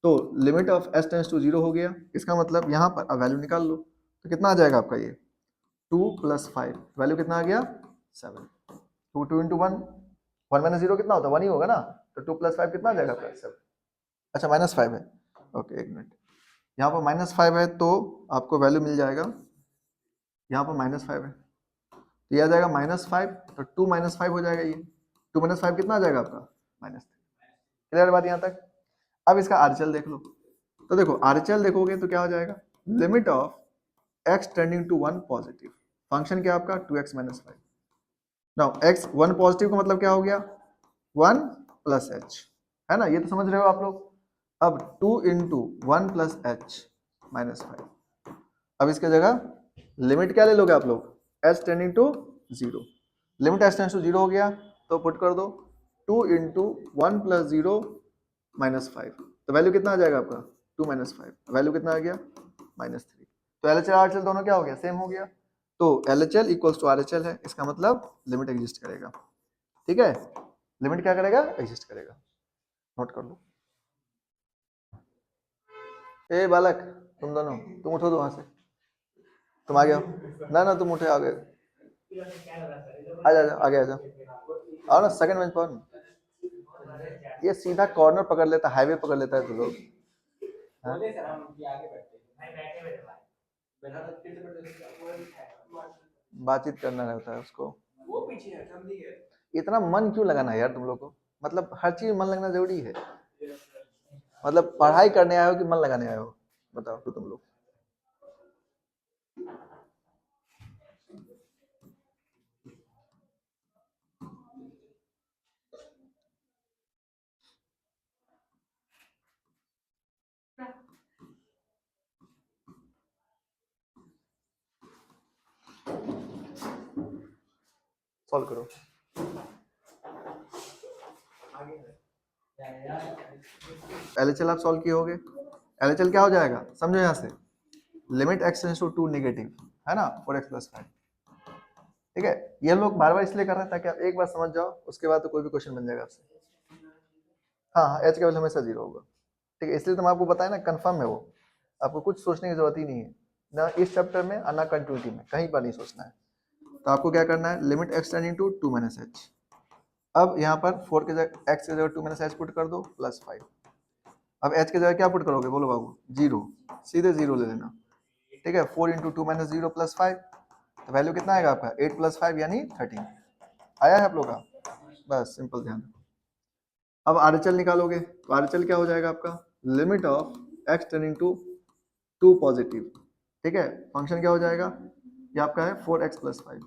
तो limit of h tends to 0 हो गया। इसका मतलब यहाँ पर अब वैल्यू निकाल लो, तो कितना आ जाएगा आपका ये 2 प्लस 5, वैल्यू कितना आ गया 7। 2 इंटू 1, 1 माइनस 0 कितना होता है 1 ही होगा ना, तो 2 प्लस 5 कितना आ जाएगा आपका 7। अच्छा माइनस 5 है, ओके एक मिनट, यहाँ पर माइनस 5 है तो आपको वैल्यू मिल जाएगा, यहाँ पर माइनस 5 है तो ये आ जाएगा माइनस 5, तो 2 माइनस 5 हो जाएगा ये, 2 माइनस 5 कितना आ जाएगा आपका माइनस 3। क्लियर बात यहाँ तक। अब इसका RHL देख लो, तो देखो RHL देखोगे तो क्या हो जाएगा, limit of x tending to 1 positive, function क्या आपका 2x minus 5। Now x 1 positive का मतलब क्या हो गया 1 प्लस h, है ना, ये तो समझ रहे हो आप लोग। अब 2 इंटू 1 प्लस एच माइनस 5, अब इसके जगह लिमिट क्या ले लोगे आप लोग, h tending to 0, limit h tends to 0 हो गया तो पुट कर दो 2 इंटू 1 प्लस 0 माइनस 5, तो वैल्यू कितना आ जाएगा आपका 2 माइनस 5, वैल्यू कितना आ गया -3। तो LHL RHL दोनों क्या हो गया, सेम हो गया। तो LHL इक्वल्स टू RHL है, इसका मतलब लिमिट एग्जिस्ट करेगा। ठीक है, लिमिट क्या करेगा, एग्जिस्ट करेगा। नोट कर लो। ए बालक, तुम दोनों, तुम उठो तो वहां से, तुम आ गए हो ना, तुम उठे आ गए, आ जा आगे आ जाओ, आओ ना सेकंड बेंच पर। ये सीधा कॉर्नर पकड़ लेता, हाईवे पकड़ लेता है तो लोग। हाँ? बातचीत करना रहता है उसको। इतना मन क्यों लगाना है यार तुम लोग को, मतलब हर चीज मन लगना जरूरी है, मतलब पढ़ाई करने आए हो कि मन लगाने आए हो, बताओ तो तुम लोग। सॉल्व करो। LHL आप सॉल्व किए होगे, LHL क्या हो जाएगा समझो यहाँ से, limit x tends to 2 negative, है ना, 4x प्लस 5। ठीक है, ये लोग बार बार इसलिए कर रहे हैं ताकि आप एक बार समझ जाओ, उसके बाद तो कोई भी क्वेश्चन बन जाएगा आपसे। हाँ हाँ, h का वैल्यू हमेशा 0 होगा। ठीक है, इसलिए तो मैं आपको बताया ना, कंफर्म है वो, आपको कुछ सोचने की जरूरत ही नहीं है, ना इस चैप्टर में और ना कंटिन्यूटी में, कहीं पर नहीं सोचना है। तो आपको क्या करना है, limit x tending to 2 minus h। अब यहाँ पर 4 के जगह x की जगह 2 माइनस h पुट कर दो प्लस 5। अब h की जगह क्या पुट करोगे बोलो बाबू, 0, सीधे 0 ले लेना। ठीक है, 4 इंटू 2 माइनस 0 प्लस 5, तो वैल्यू कितना आएगा आपका 8 प्लस 5 यानी 13। आया है आप लोग का, बस सिंपल ध्यान। अब RHL निकालोगे तो RHL क्या हो जाएगा आपका, limit of x tending to 2 positive. ठीक है, फंक्शन क्या हो जाएगा, ये आपका है 4x प्लस 5,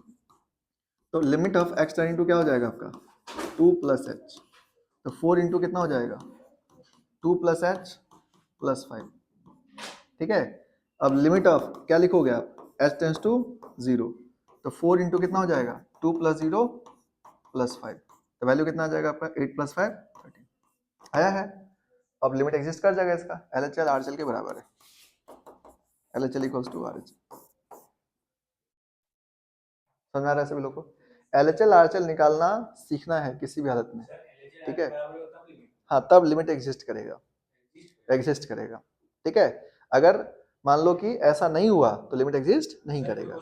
तो limit of x tending to क्या हो जाएगा आपका 2 प्लस h, तो 4 इंटू कितना हो जाएगा 2 प्लस h प्लस 5। ठीक है, अब लिमिट ऑफ क्या लिखोगे आप, h टेंड्स टू 0, तो 4 इंटू कितना हो जाएगा 2 प्लस 0 प्लस 5, तो वैल्यू कितना आ जाएगा आपका 8 प्लस 5 13। आया है, अब लिमिट एग्जिस्ट कर जाएगा इसका, LHL RHL के बराबर है, LHL इक्वल्स टू RHL। समझ आ रहा है सभी लोग को, LHL RHL निकालना सीखना है किसी भी हालत में। ठीक है, हाँ तब लिमिट एग्जिस्ट करेगा, एग्जिस्ट करेगा। ठीक है, अगर मान लो कि ऐसा नहीं हुआ तो लिमिट एग्जिस्ट नहीं करेगा।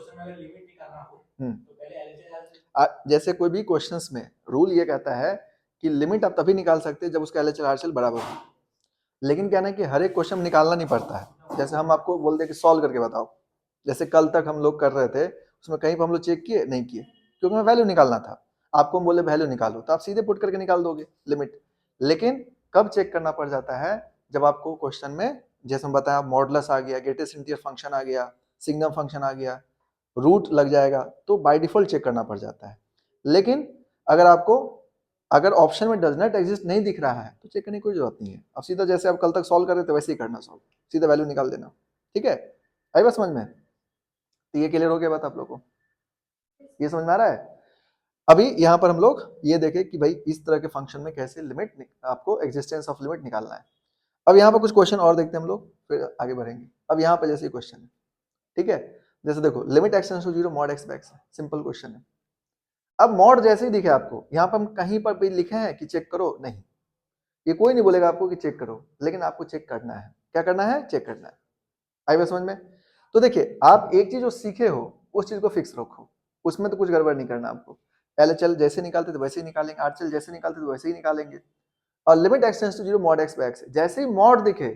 जैसे कोई भी क्वेश्चंस में रूल ये कहता है कि लिमिट आप तभी निकाल सकते हैं जब उसका LHL RHL बराबर हो, लेकिन क्या ना कि हर एक क्वेश्चन निकालना नहीं पड़ता है। जैसे हम आपको बोल दे कि सॉल्व करके बताओ, जैसे कल तक हम लोग कर रहे थे, उसमें कहीं पर हम लोग चेक किए नहीं किए, क्योंकि हमें वैल्यू निकालना था। आपको हम बोले वैल्यू निकालो, तो आप सीधे पुट करके निकाल दोगे लिमिट। लेकिन कब चेक करना पड़ जाता है, जब आपको क्वेश्चन में जैसे हम बताया मॉडुलस आ गया, ग्रेटेस्ट इंटीजर फंक्शन आ गया, सिग्नम फंक्शन आ गया, रूट लग जाएगा, तो बाय डिफॉल्ट चेक करना पड़ जाता है। लेकिन अगर आपको अगर ऑप्शन में डज नॉट एग्जिस्ट नहीं दिख रहा है तो चेक करने की कोई जरूरत नहीं है, अब सीधा जैसे आप कल तक सॉल्व कर रहे थे वैसे ही करना, सॉल्व सीधा वैल्यू निकाल देना। ठीक है, आई बात समझ में, तो ये क्लियर हो गया बात आप लोग को, ये समझ में आ रहा है। अभी यहाँ पर हम लोग ये देखें कि भाई इस तरह के फंक्शन में कैसे लिमिट, आपको एग्जिस्टेंस ऑफ लिमिट निकालना है। अब यहाँ पर कुछ क्वेश्चन और देखते हैं हम लोग, फिर आगे बढ़ेंगे। अब यहाँ पर जैसे क्वेश्चन है, ठीक है, जैसे देखो limit x tends to 0 mod x by x, simple question है। अब मॉड जैसे ही दिखे आपको, यहाँ पर हम कहीं पर भी लिखे हैं कि चेक करो, नहीं, ये कोई नहीं बोलेगा आपको कि चेक करो, लेकिन आपको चेक करना है। क्या करना है, चेक करना है। आई बात समझ में। तो देखिए आप एक चीज जो सीखे हो उस चीज को फिक्स रखो, उसमें तो कुछ गड़बड़ नहीं करना आपको। LHL जैसे निकालते थे वैसे ही निकालेंगे, RHL जैसे निकालते थे वैसे ही निकालेंगे। और limit x tends to 0 mod x by x, जैसे ही मॉड दिखे,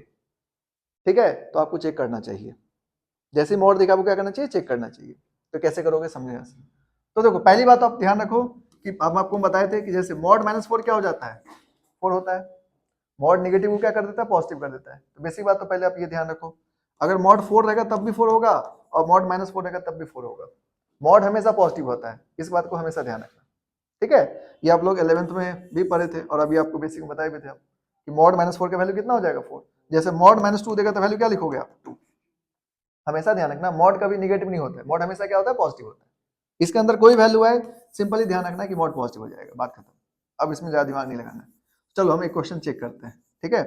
ठीक है, तो आपको चेक करना चाहिए। जैसे ही मॉड दिखा आपको क्या करना चाहिए, चेक करना चाहिए। तो कैसे करोगे समझे यहाँ से। तो देखो पहली बात आप ध्यान रखो कि हम आपको बताए थे कि जैसे मॉड -4 क्या हो जाता है, 4 होता है, मॉड नेगेटिव को क्या कर देता है, पॉजिटिव कर देता है। तो बेसिक बात तो पहले आप ये ध्यान रखो, अगर मॉड 4 रहेगा तब भी 4 होगा और मॉड -4 रहेगा तब भी 4 होगा। मॉड हमेशा पॉजिटिव होता है, इस बात को हमेशा ध्यान रखना, ठीक है। ये आप लोग 11th में भी पढ़े थे और अभी आपको बेसिक में बताए भी थे आप कि मॉड -4 का वैल्यू कितना हो जाएगा 4। जैसे मॉड -2 देगा तो वैल्यू क्या लिखोगे आप, 2। हमेशा ध्यान रखना मॉड कभी निगेटिव नहीं होता है, मॉड हमेशा क्या होता है, पॉजिटिव होता है। इसके अंदर कोई वैल्यू है, सिंपली ध्यान रखना कि मॉड पॉजिटिव हो जाएगा, बात खत्म। अब इसमें ज्यादा दिमाग नहीं लगाना है। चलो हम एक क्वेश्चन चेक करते हैं, ठीक है।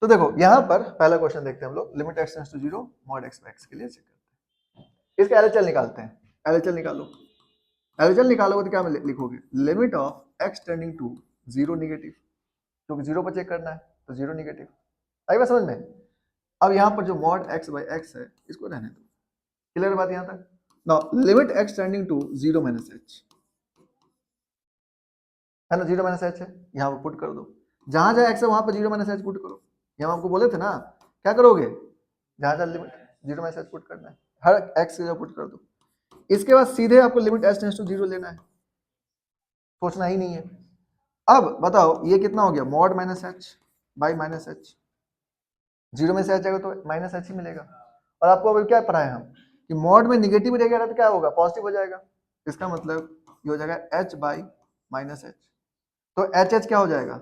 तो देखो यहाँ पर पहला क्वेश्चन देखते हैं हम लोग, limit x tends to 0 mod x x के लिए चेक करते हैं। इसका एलएचएल निकालते हैं, एलएचएल निकालो। एलएचएल निकालोगे तो क्या लिखोगे, limit of x tending to 0 negative, क्योंकि 0 पर चेक करना है तो 0 नेगेटिव। आई बात समझ में। अब यहाँ पर जो मॉड x बाई x है इसको रहने दो, क्लियर बात यहाँ तक। Now limit x tending to 0 minus h है ना, 0 माइनस h है, यहाँ पर पुट कर दो। जहां जहां x है वहां पर 0 माइनस h पुट करो। ये हम आपको बोले थे ना, क्या करोगे, जहां जहां लिमिट 0 माइनस h पुट करना है, हर x की जगह पुट कर दो। इसके बाद सीधे आपको लिमिट h टेंड्स टू 0 लेना है, सोचना ही नहीं है। अब बताओ ये कितना हो गया, mod minus h by minus h, 0 में से h जाएगा तो माइनस h ही मिलेगा। और आपको अभी क्या पढ़ाए हम कि मॉड में निगेटिव रहेगा तो क्या होगा, पॉजिटिव हो जाएगा। इसका मतलब ये हो जाएगा h बाई माइनस h, तो एच एच क्या हो जाएगा,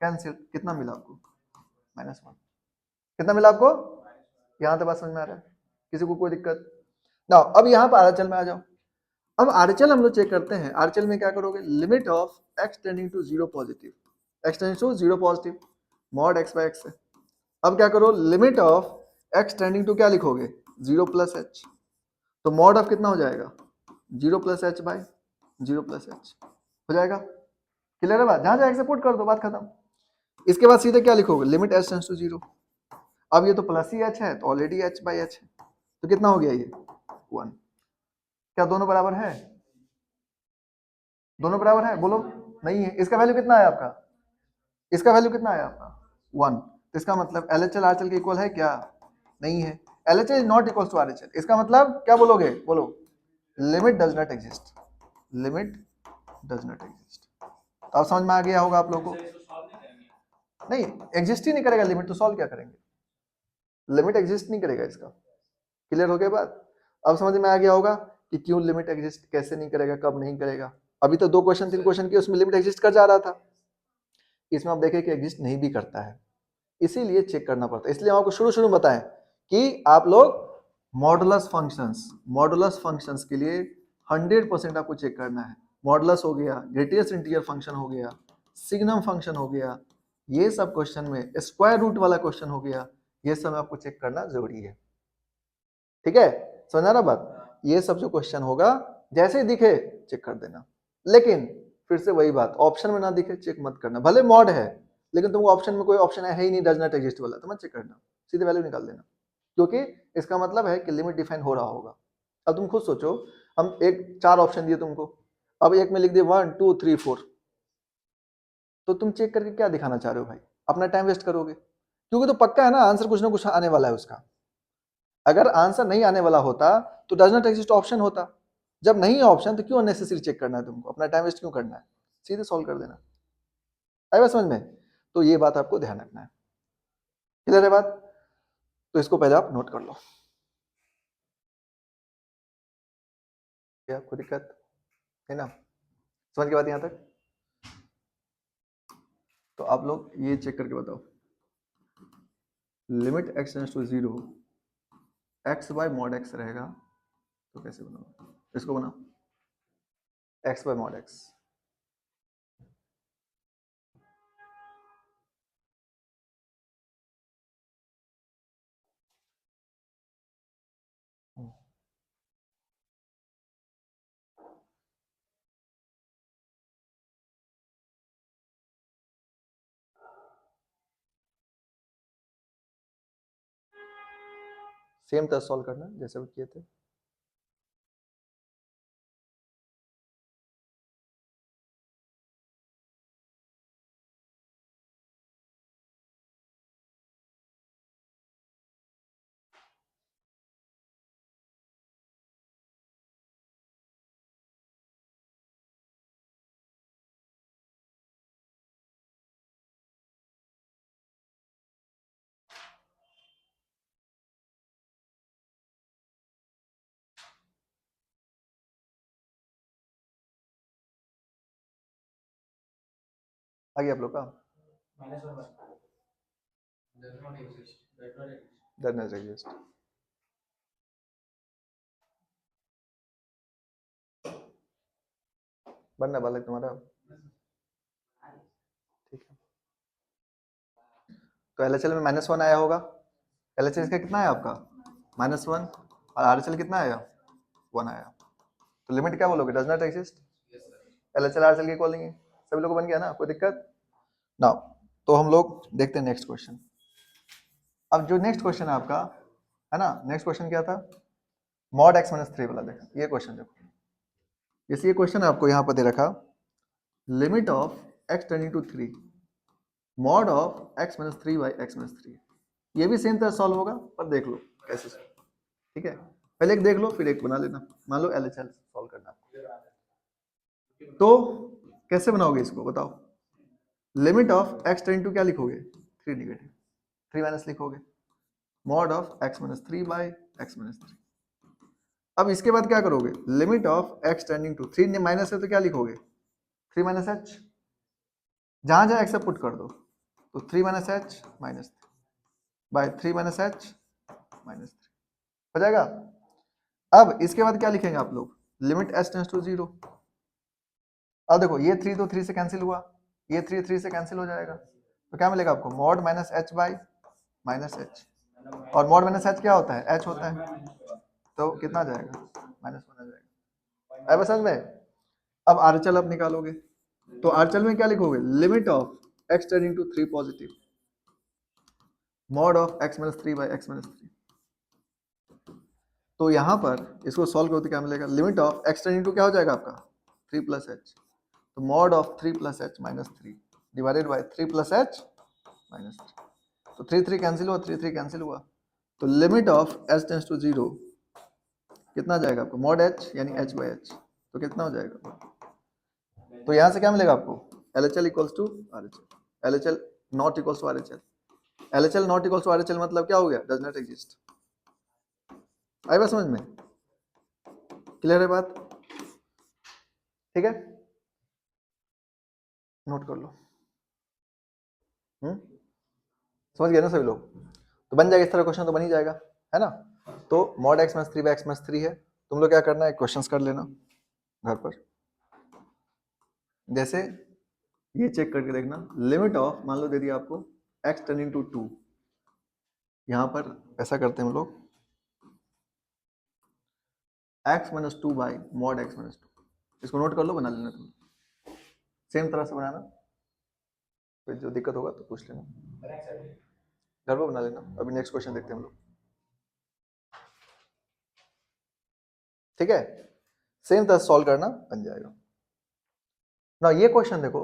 कैंसिल। कितना मिला आपको, -1। कितना मिला आपको, यहाँ तक बात समझ में आ रहा है, किसी को कोई दिक्कत ना। अब यहाँ पर आरएचएल में आ जाओ। अब आरएचएल हम लोग चेक करते हैं, आरएचएल में क्या करोगे, limit of x tending to 0 positive, x tending to 0 positive mod x by x है। अब क्या करो, limit of x tending to क्या लिखोगे, 0 प्लस h, तो मॉड ऑफ कितना हो जाएगा, 0 plus h by 0 plus h हो जाएगा। क्लियर है बात, जहां जहां एक्सेप्ट कर दो, बात खत्म। इसके बाद सीधे क्या लिखोगे, लिमिट h टेंड्स टू 0। अब ये तो प्लस ही h है तो ऑलरेडी h बाई h है, तो कितना हो गया ये 1। क्या दोनों बराबर है, दोनों बराबर है, बोलो नहीं है। इसका वैल्यू कितना है आपका, इसका वैल्यू कितना है आपका 1, तो इसका मतलब LHL RHL के इक्वल है क्या, नहीं है। LHL is not equal to RHL, इसका मतलब क्या बोलोगे, बोलो limit does not exist, limit does not exist. तो अब समझ में आ गया होगा आप लोगों को, नहीं एग्जिस्ट ही नहीं करेगा लिमिट तो सॉल्व क्या करेंगे, लिमिट एग्जिस्ट नहीं करेगा इसका। क्लियर हो गया बात, अब समझ में आ गया होगा कि क्यों लिमिट एग्जिस्ट कैसे नहीं करेगा, कब नहीं करेगा। अभी तो 2 क्वेश्चन 3 क्वेश्चन किए उसमें लिमिट एग्जिस्ट कर जा रहा था, इसमें आप देखें कि एग्जिस्ट नहीं भी करता है, इसीलिए चेक करना पड़ता है। इसलिए हम आपको शुरू शुरू में बताएं कि आप लोग मॉडुलस फंक्शंस के लिए 100% आपको चेक करना है। मॉडुलस हो गया, ग्रेटेस्ट इंटीजर फंक्शन हो गया, सिग्नम फंक्शन हो गया, ये सब क्वेश्चन में स्क्वायर रूट वाला क्वेश्चन हो गया, ये सब आपको चेक करना जरूरी है, ठीक है। समझा ना बात, ये सब जो क्वेश्चन होगा जैसे ही दिखे चेक कर देना, लेकिन फिर से वही बात, ऑप्शन में ना दिखे चेक मत करना। भले मॉड है लेकिन तुमको ऑप्शन में कोई ऑप्शन है ही नहीं, डज नॉट एग्जिस्ट वाला, तो मत चेक करना, सीधे वैल्यू निकाल देना, क्योंकि इसका मतलब है कि लिमिट डिफाइन हो रहा होगा। अब तुम खुद सोचो, हम एक 4 ऑप्शन दिए तुमको, अब एक में लिख दिए 1 2 3 4, तो तुम चेक करके क्या दिखाना चाह रहे हो भाई, अपना टाइम वेस्ट करोगे, क्योंकि तो पक्का है ना आंसर कुछ ना कुछ आने वाला है उसका। अगर आंसर नहीं आने वाला होता तो डज नॉट एग्जिस्ट ऑप्शन होता, जब नहीं है ऑप्शन तो क्यों अननेसेसरी चेक करना है तुमको, अपना टाइम वेस्ट क्यों करना है, सीधे सॉल्व कर देना। आई बात समझ में, तो ये बात आपको ध्यान रखना है। क्लियर है बात, तो इसको पहले आप नोट कर लो, क्या आपको दिक्कत है ना, समझ के बात यहाँ तक। तो आप लोग ये चेक करके बताओ, limit x tends to 0 x by mod x रहेगा, तो कैसे बनाओ, इसको बनाओ x by mod x। Same तरह सॉल्व करना जैसे भी किए थे। आ गया आप लोग का? Does not exist. बनना बालक तुम्हारा, ठीक है। तो LHL में -1 आया होगा, LHL का कितना आया आपका -1, और RHL कितना आया 1 आया। तो लिमिट क्या बोलोगे? Does not exist. LHL RHL की इक्वल नहीं है, सभी लोगों को बन गया ना, कोई दिक्कत ना। तो हम लोग देखते हैं नेक्स्ट क्वेश्चन। अब जो नेक्स्ट क्वेश्चन है आपका, है ना, नेक्स्ट क्वेश्चन क्या था? मॉड x - 3 वाला। देखो ये क्वेश्चन, देखो जैसे ये क्वेश्चन आपको यहाँ पर दे रखा, limit of x tending to 3 mod of x - 3 by x - 3। ये भी सेम तरह सॉल्व होगा, पर देख लो कैसे, ठीक है। पहले एक देख लो, फिर एक बना लेना। मान लो LHL सॉल्व करना, तो कैसे बनाओगे इसको बताओ? Limit of x tending to क्या लिखोगे? 3 नेगेटिव, 3 माइनस लिखोगे, mod of x - 3 by x - 3। अब इसके बाद क्या करोगे? Limit of x tending to 3 minus है तो क्या लिखोगे? 3 माइनस h, जहां जहां x पुट कर दो, तो 3 minus h minus by 3 minus h minus 3 हो जाएगा। अब इसके बाद क्या लिखेंगे आप लोग? Limit h tends to 0। अब देखो ये 3 तो 3 से कैंसिल हुआ, ये 3 से कैंसिल हो जाएगा, तो क्या मिलेगा आपको? Mod minus h by minus h, और मॉड माइनस h क्या होता है? h होता है, तो कितना आ जाएगा? -1 आ जाएगा। अब समझ में? अब RHL आप निकालोगे, तो RHL में क्या लिखोगे? Limit of x tending to 3 positive mod of x - 3 by x - 3। तो यहाँ पर इसको सॉल्व करो तो क्या मिलेगा? Limit of x tending to क्या हो जाएगा आपका? 3 प्लस h, तो mod of 3 plus h minus 3 divided by 3 plus h minus 3। तो 3 कैंसिल हुआ, 3 कैंसिल हुआ, तो limit of h tends to 0 कितना जाएगा आपको? मॉड h यानी h बाई h, तो कितना हो जाएगा? तो यहाँ से क्या मिलेगा आपको? LHL equals to RHL, LHL not equals to RHL। LHL not equals to RHL मतलब क्या हो गया? Does not exist. आई बात समझ में? क्लियर है बात? ठीक है, नोट कर लो। समझ गए ना सभी लोग? तो बन जाएगा इस तरह क्वेश्चन, तो बन ही जाएगा, है ना। तो मॉड x - 3 बाई x - 3 है। तुम लोग क्या करना है, क्वेश्चंस कर लेना घर पर, जैसे ये चेक करके देखना। लिमिट ऑफ मान लो दे दिया आपको x टेंडिंग टू 2, यहाँ पर ऐसा करते हैं हम लोग, x - 2 बाई मॉड x - 2। इसको नोट कर लो, बना लेना तुम, सेम तरह से बनाना, फिर जो दिक्कत होगा तो पूछ लेना, घर पर बना लेना। अभी नेक्स्ट क्वेश्चन देखते हैं हम लोग, ठीक है। सेम तरह सॉल्व करना, बन जाएगा ना। ये क्वेश्चन देखो,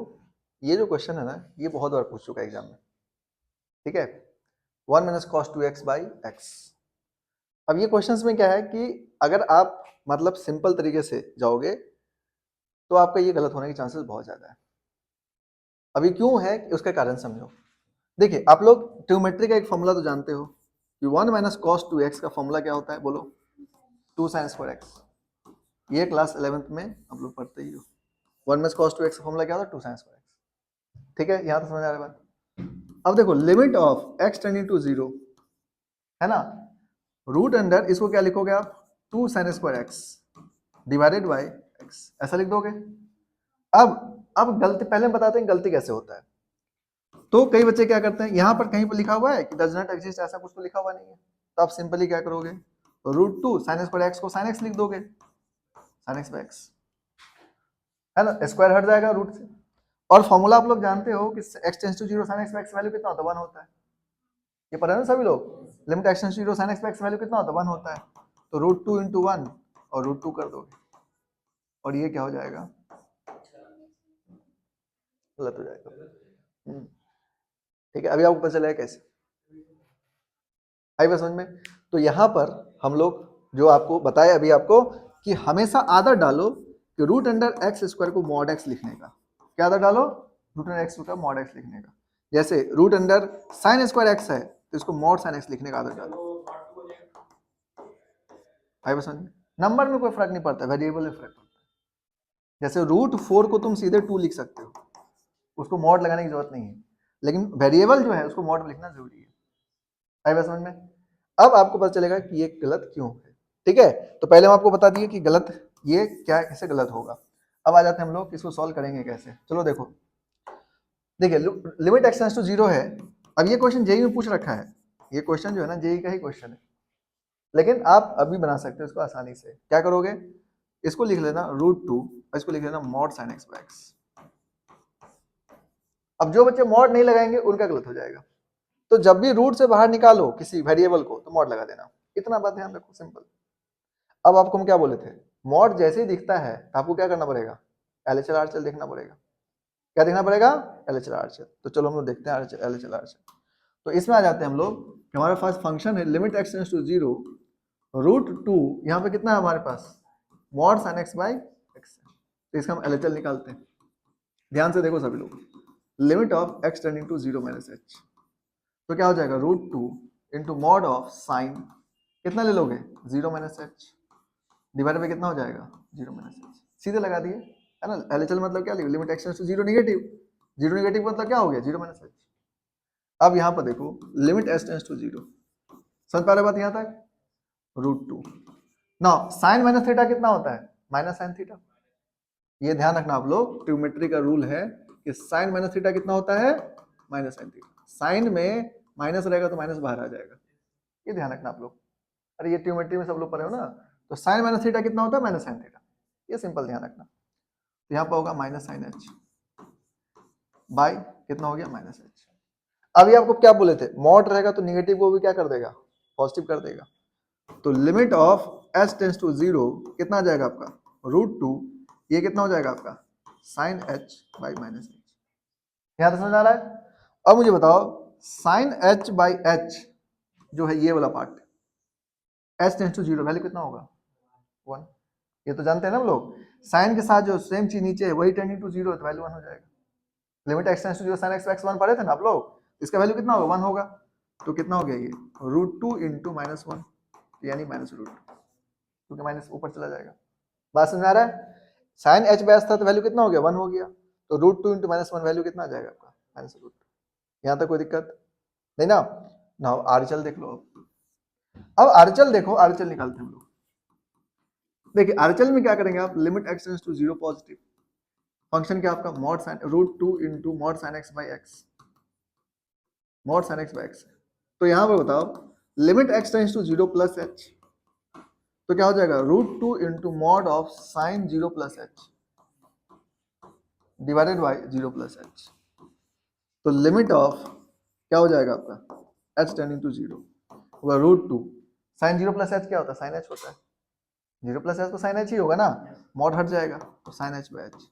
ये जो क्वेश्चन है ना, ये बहुत बार पूछ चुका है एग्जाम में, ठीक है। 1 minus cos 2x by x। अब ये क्वेश्चंस में क्या है कि अगर आप मतलब सिंपल तरीके से जाओगे तो आपका ये गलत होने के चांसेस बहुत ज्यादा है। अभी क्यों है कि उसका कारण समझो। देखिए आप लोग ट्रिग्नोमेट्री का एक फॉर्मूला तो जानते हो कि 1 माइनस कॉस 2x का फॉर्मूला क्या होता है, बोलो? 2 साइन स्क्वायर x। ये क्लास 11th में आप लोग पढ़ते ही हो। 1 माइनस कॉस 2x का फॉर्मूला क्या होता है? 2 साइन स्क्वायर x, ठीक है। यहाँ तो समझ आ रहा है बात। अब देखो limit of x tending to 0, है ना, रूट अंडर इसको क्या लिखोगे आप? 2 sine square x divided by x, ऐसा लिख दोगे। अब गलती पहले हम बताते हैं गलती कैसे होता है। तो कई बच्चे क्या करते हैं, यहाँ पर कहीं पर लिखा हुआ है कि डज नॉट एग्जिस्ट, ऐसा कुछ तो लिखा हुआ नहीं है, तो आप सिंपली क्या करोगे? √2 साइन स्क्वायर x को साइन x लिख दोगे, साइन x बाय x, है ना, स्क्वायर हट जाएगा रूट से। और फॉर्मूला आप लोग जानते हो कि x tends to 0 sine x by x value कितना होता है? 1 होता है। ये पढ़ा ना सभी लोग? Limit x tends to 0 sine x by x value कितना होता है? 1 होता है। तो √2 इंटू 1 और √2 कर दोगे, और ये क्या हो जाएगा? गलत हो जाएगा। ठीक है, अभी आपको पता चलेगा कैसे, आई बात समझ में? तो यहाँ पर हम लोग जो आपको बताया अभी आपको कि हमेशा आदत डालो कि रूट अंडर एक्स स्क्वायर को मॉड एक्स लिखने का। क्या आदत डालो? रूट अंडर एक्स का मॉड एक्स लिखने का। जैसे root under sine square x है तो इसको मॉड साइन एक्स लिखने का आदत डालो। आई बात समझ में? नंबर में कोई फर्क नहीं पड़ता, वेरिएबल में फर्क पड़ता है। जैसे √4 को तुम सीधे 2 लिख सकते हो, उसको मॉड लगाने की जरूरत नहीं है, लेकिन वेरिएबल जो है उसको मॉड में लिखना जरूरी है। आई बात समझ में? अब आपको पता चलेगा कि ये गलत क्यों है। ठीक है, तो पहले हम आपको बता दिए कि गलत ये क्या कैसे गलत होगा। अब आ जाते हैं हम लोग इसको सॉल्व करेंगे कैसे। चलो देखो, देखिए लिमिट एक्स टेंड्स टू 0 है। अब ये क्वेश्चन जेई में पूछ रखा है, ये क्वेश्चन जो है ना जेई का ही क्वेश्चन है, लेकिन आप अभी बना सकते हो इसको आसानी से। क्या करोगे, इसको लिख लेना √2, इसको लिख लेना mod sine x by x. अब जो बच्चे मॉड नहीं लगाएंगे उनका गलत हो जाएगा। तो जब भी रूट से बाहर निकालो किसी वेरिएबल को तो मॉड लगा देना, इतना बात ध्यान रखो, सिंपल। अब आपको हम क्या बोले थे, मॉड जैसे ही दिखता है तो आपको क्या करना पड़ेगा, एलएचएल आरएचएल देखना पड़ेगा। क्या देखना पड़ेगा, एलएचएल आरएचएल। तो चलो हम लोग देखते हैं एलएचएल आरएचएल। तो इसमें आ जाते हैं हम लोग, हमारे पास फंक्शन है लिमिट एक्स टेंड्स टू 0 √2, यहाँ पे कितना है हमारे पास, mod sine x by x. तो इसका हम एलएचएल निकालते हैं। ध्यान से देखो सभी लोग, limit of x tending to 0 - h, तो क्या हो जाएगा √2 इंटू मॉड ऑफ साइन, कितना ले लोगे 0 - h, डिवाइड बाय कितना हो जाएगा 0 - h, सीधे लगा दिए, है ना। एलएचएल मतलब क्या, limit x tends to 0 negative, 0 negative मतलब क्या हो गया 0 - h। अब यहाँ पर देखो लिमिट एस टेंड्स टू 0, समझ पा रहे बात यहाँ तक, √2। ना साइन माइनस थीटा कितना होता है, माइनस साइन थीटा। ये ध्यान रखना आप लोग, ट्रिग्नोमेट्री का रूल है कि साइन माइनस थीटा कितना होता है, माइनस साइन थीटा। साइन में माइनस रहेगा तो माइनस बाहर आ जाएगा, ये ध्यान रखना आप लोग। अरे ये ट्रिग्नोमेट्री में सब लोग पढ़े हो ना, तो साइन माइनस थीटा कितना होता है, माइनस साइन थीटा, ये सिंपल ध्यान रखना। तो यहाँ पर होगा माइनस साइन एच बाई कितना हो गया माइनस एच। अभी आपको क्या बोले थे, मॉड रहेगा तो निगेटिव को भी क्या कर देगा, पॉजिटिव कर देगा। तो limit of h tends to 0 कितना आ जाएगा आपका √2, ये कितना हो जाएगा आपका sine h by minus h. यहाँ तक समझ आ रहा है। अब मुझे बताओ साइन एच बाई एच जो है ये वाला part, h tends to 0 value कितना होगा 1, ये तो जानते हैं ना हम लोग। साइन के साथ जो सेम चीज नीचे है वही टेंडिंग टू 0 तो वैल्यू 1 हो जाएगा। Limit x tends to 0 sine x x 1 पढ़े थे ना आप लोग, इसका वैल्यू कितना होगा 1 होगा। तो कितना हो गया ये √2 इंटू -1 यानी -√2, क्योंकि माइनस ऊपर चला जाएगा। बात समझ आ रहा है। साइन एच बेस था तो वैल्यू कितना हो गया 1 हो गया, तो √2 इंटू -1 वैल्यू कितना आ जाएगा आपका -√2। यहाँ तक कोई दिक्कत नहीं ना। ना आरएचएल देख लो। अब आरएचएल देखो, आरएचएल निकालते हैं हम लोग। देखिए आरएचएल में क्या करेंगे आप, limit x tends to 0 positive, function क्या आपका mod sine √2 into mod sine x by x, mod sine x by x. तो यहाँ पे बताओ limit x tends to 0 plus h, तो क्या हो जाएगा √2 into mod of sine 0 plus h divided by 0 plus h. तो लिमिट ऑफ क्या हो जाएगा आपका एच टेंडिंग टू 0 होगा √2 साइन 0 प्लस एच क्या होता है, साइन एच होता है, 0 प्लस एच तो साइन एच ही होगा ना, मॉड हट जाएगा तो साइन एच बाई एच।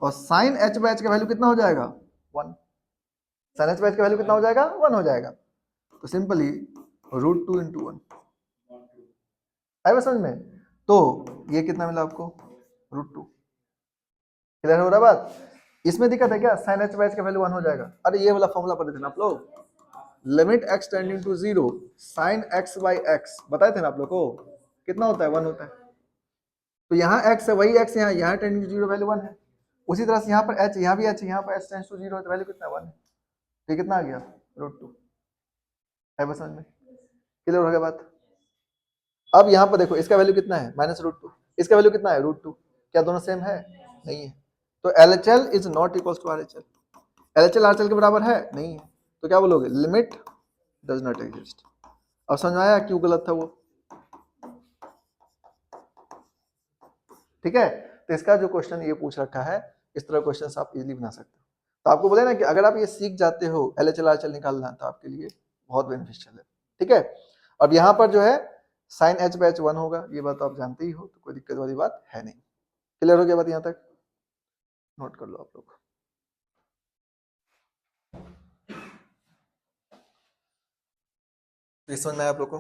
और साइन एच बाई एच का वैल्यू कितना हो जाएगा 1, साइन एच बाई एच का वैल्यू कितना हो जाएगा 1 हो जाएगा। तो सिंपली √2 इंटू 1 आए बस समझ में। तो ये कितना मिला आपको √2, क्लियर हो रहा है बात। इसमें दिक्कत है क्या, साइन एच बाई एच का वैल्यू 1 हो जाएगा। अरे ये वाला फॉर्मूला पढ़े थे ना आप लोग, limit x tending to 0 sine x by x, बताए थे ना आप लोग को, कितना होता है 1 होता है। तो यहाँ एक्स है वही एक्स, यहाँ टेंडिंग टू 0 वैल्यू 1 है। उसी तरह से यहाँ पर एच, यहाँ भी एच, यहाँ पर एच टेंड्स टू 0 है तो वैल्यू कितना 1 है। तो कितना आ गया √2, है बस समझ में, क्लियर हो गया बात। अब यहाँ पर देखो इसका वैल्यू कितना है -√2, इसका वैल्यू कितना है √2, क्या दोनों सेम है, नहीं है। तो LHL is not equal to RHL, LHL RHL के बराबर है नहीं है। तो क्या बोलोगे, लिमिट डज नॉट एग्जिस्ट। अब समझ आया क्यों गलत था वो, ठीक है। तो इसका जो क्वेश्चन ये पूछ रखा है, इस तरह क्वेश्चन आप इजीली बना सकते हो। तो आपको बोले ना कि अगर आप ये सीख जाते हो LHL RHL निकालना तो आपके लिए बहुत बेनिफिशियल है, ठीक है। अब यहाँ पर जो है साइन एच बाई एच 1 होगा, ये बात तो आप जानते ही हो, तो कोई दिक्कत वाली बात है नहीं। क्लियर हो गया बात, यहाँ तक नोट कर लो आप लोग। समझ में आया आप लोग को।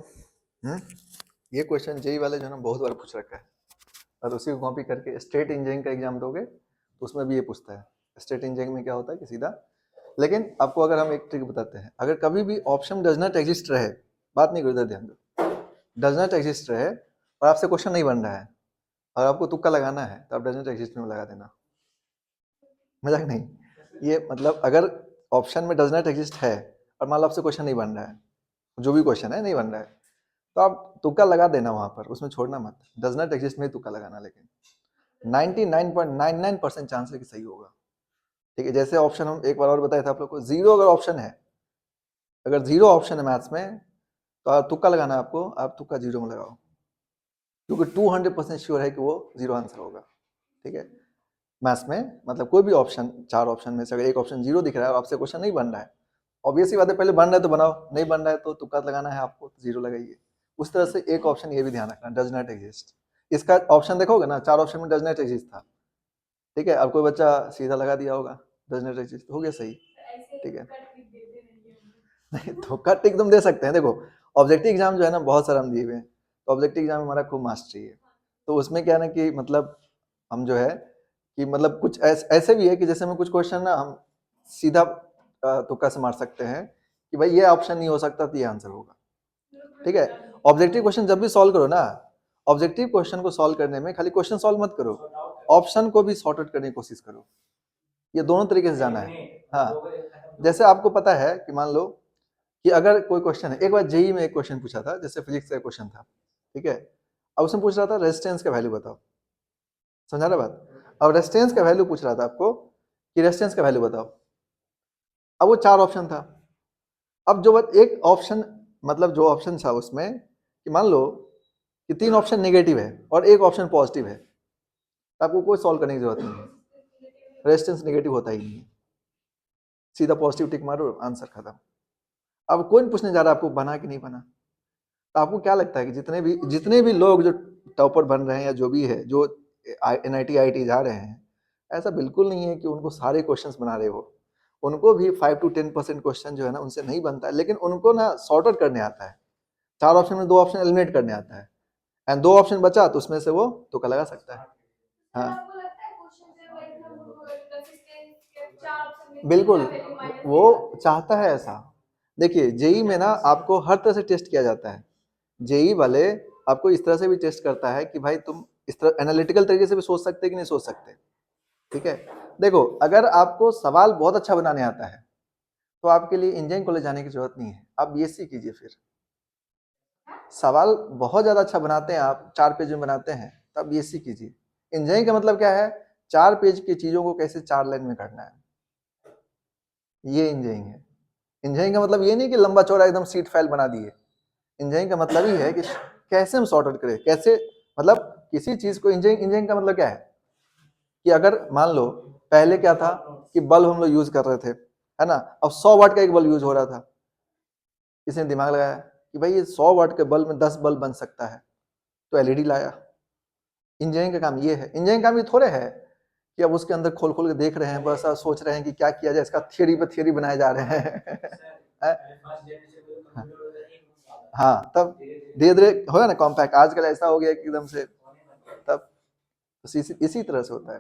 ये क्वेश्चन जेई वाले जो है ना बहुत बार पूछ रखा है, और उसी को कॉपी करके स्टेट इंजीनियरिंग का एग्जाम दोगे तो उसमें भी ये पूछता है। स्टेट इंजीनियरिंग में क्या होता है कि सीधा, लेकिन आपको अगर हम एक ट्रिक बताते हैं, अगर कभी भी ऑप्शन डज नॉट एग्जिस्ट रहे, बात नहीं करो इधर ध्यान दो, डज नॉट एग्जिस्ट रहे और आपसे क्वेश्चन नहीं बन रहा है और आपको तुक्का लगाना है तो आप डज नॉट एग्जिस्ट में लगा देना, मजाक नहीं। ये मतलब अगर ऑप्शन में डज नॉट एग्जिस्ट है और मान लो आपसे क्वेश्चन नहीं बन रहा है, जो भी क्वेश्चन है नहीं बन रहा है, तो आप तुक्का लगा देना वहां पर, उसमें छोड़ना मत। डज नॉट एग्जिस्ट में तुक्का लगाना, लेकिन 99.99% चांस है कि सही होगा। ठीक है, जैसे ऑप्शन हम एक बार और बताया था आप लोग को, जीरो अगर ऑप्शन है, अगर जीरो ऑप्शन है मैथ्स में, तो आप तुक्का लगाना है आपको, आप तुक्का जीरो में लगाओ, क्योंकि 200% श्योर है कि वो जीरो आंसर होगा। ठीक है, मैथ्स में मतलब कोई भी ऑप्शन, चार ऑप्शन में से अगर एक ऑप्शन जीरो दिख रहा है और आपसे क्वेश्चन नहीं बन रहा है, ऑब्वियसली बात है, पहले बन रहा है तो बनाओ, नहीं बन रहा है तो तुक्का लगाना है आपको, तो जीरो लगाइए। उस तरह से एक ऑप्शन ये भी ध्यान रखना, डज नॉट एग्जिस्ट। इसका ऑप्शन देखोगे ना, चार ऑप्शन में डज नॉट एग्जिस्ट था। ठीक है, अब कोई बच्चा सीधा लगा दिया होगा डज नॉट एग्जिस्ट, हो गया सही। ठीक है, नहीं धोखा टिक तुम दे सकते हैं। देखो ऑब्जेक्टिव एग्जाम जो है ना, बहुत सारा हम दिए हुए हैं, तो ऑब्जेक्टिव एग्जाम में हमारा खूब मास्टरी है, तो उसमें क्या है ना कि मतलब हम जो है कि मतलब कुछ ऐसे भी है कि जैसे में कुछ क्वेश्चन ना हम सीधा तुक्का से मार सकते हैं कि भाई ये ऑप्शन नहीं हो सकता तो ये आंसर होगा। ठीक है, ऑब्जेक्टिव क्वेश्चन जब भी सॉल्व करो ना, ऑब्जेक्टिव क्वेश्चन को सॉल्व करने में खाली क्वेश्चन सॉल्व मत करो, ऑप्शन को भी सॉर्ट आउट करने की कोशिश करो। ये दोनों तरीके से जाना है। हाँ, जैसे आपको पता है कि मान लो कि अगर कोई क्वेश्चन है, एक बार जेई में एक क्वेश्चन पूछा था, जैसे फिजिक्स का क्वेश्चन था। ठीक है, अब उसमें पूछ रहा था रेजिस्टेंस का वैल्यू बताओ, समझा रहा बात। अब रेजिस्टेंस का वैल्यू पूछ रहा था आपको कि रेजिस्टेंस का वैल्यू बताओ। अब वो चार ऑप्शन था। अब जो एक ऑप्शन, मतलब जो ऑप्शन था उसमें कि मान लो कि तीन ऑप्शन नेगेटिव है और एक ऑप्शन पॉजिटिव है, तो आपको कोई सॉल्व करने की जरूरत नहीं है, रेजिस्टेंस नेगेटिव होता ही नहीं है, सीधा पॉजिटिव टिक मारो, आंसर खत्म। अब कौन पूछने जा रहा है आपको बना कि नहीं बना। तो आपको क्या लगता है कि जितने भी लोग जो टॉपर बन रहे हैं या जो भी है, जो NIT IIT जा रहे हैं, ऐसा बिल्कुल नहीं है कि उनको सारे क्वेश्चंस बना रहे हो, उनको भी 5 to 10% क्वेश्चन जो है ना उनसे नहीं बनता है, लेकिन उनको ना सॉर्ट आउट करने आता है। चार ऑप्शन में दो ऑप्शन एलिमिनेट करने आता है, एंड दो ऑप्शन बचा तो उसमें से वो तुक्का लगा सकता है। हाँ बिल्कुल, वो चाहता है ऐसा। देखिए जेई में ना आपको हर तरह से टेस्ट किया जाता है, जेई वाले आपको इस तरह से भी टेस्ट करता है कि भाई तुम इस तरह एनालिटिकल तरीके से भी सोच सकते कि नहीं सोच सकते। ठीक है, देखो अगर आपको सवाल बहुत अच्छा बनाने आता है तो आपके लिए इंजीनियरिंग कॉलेज जाने की जरूरत नहीं है, आप BSc कीजिए। फिर सवाल बहुत ज्यादा अच्छा बनाते हैं आप, 4 पेज में बनाते हैं, तो आप BSc कीजिए। इंजीनियरिंग का मतलब क्या है, 4 पेज की चीजों को कैसे 4 लाइन में करना है, ये इंजीनियरिंग है। इंजीनियरिंग का मतलब ये नहीं कि लंबा चौड़ा एकदम सीट फाइल बना दिए, इंजीनियरिंग का मतलब ही है कि कैसे हम सॉर्ट आउट करें, कैसे मतलब किसी चीज को। इंजीनियरिंग का मतलब क्या है कि अगर मान लो पहले क्या था कि बल्ब हम लोग यूज कर रहे थे, है ना, अब 100 वाट का एक बल्ब यूज हो रहा था, किसी ने दिमाग लगाया कि भाई ये 100 वाट के बल्ब में 10 बल्ब बन सकता है, तो LED लाया। इंजीनियरिंग का काम ये है, इंजीनियरिंग का काम ये थोड़े है कि अब उसके अंदर खोल खोल के देख रहे हैं, बस सोच रहे हैं कि क्या किया जाए, इसका थियरी पे थियरी बनाए जा रहे हैं। हाँ, तब धीरे धीरे होगा ना कॉम्पैक्ट, आजकल ऐसा हो गया कि एकदम से, तब इसी तरह से होता है।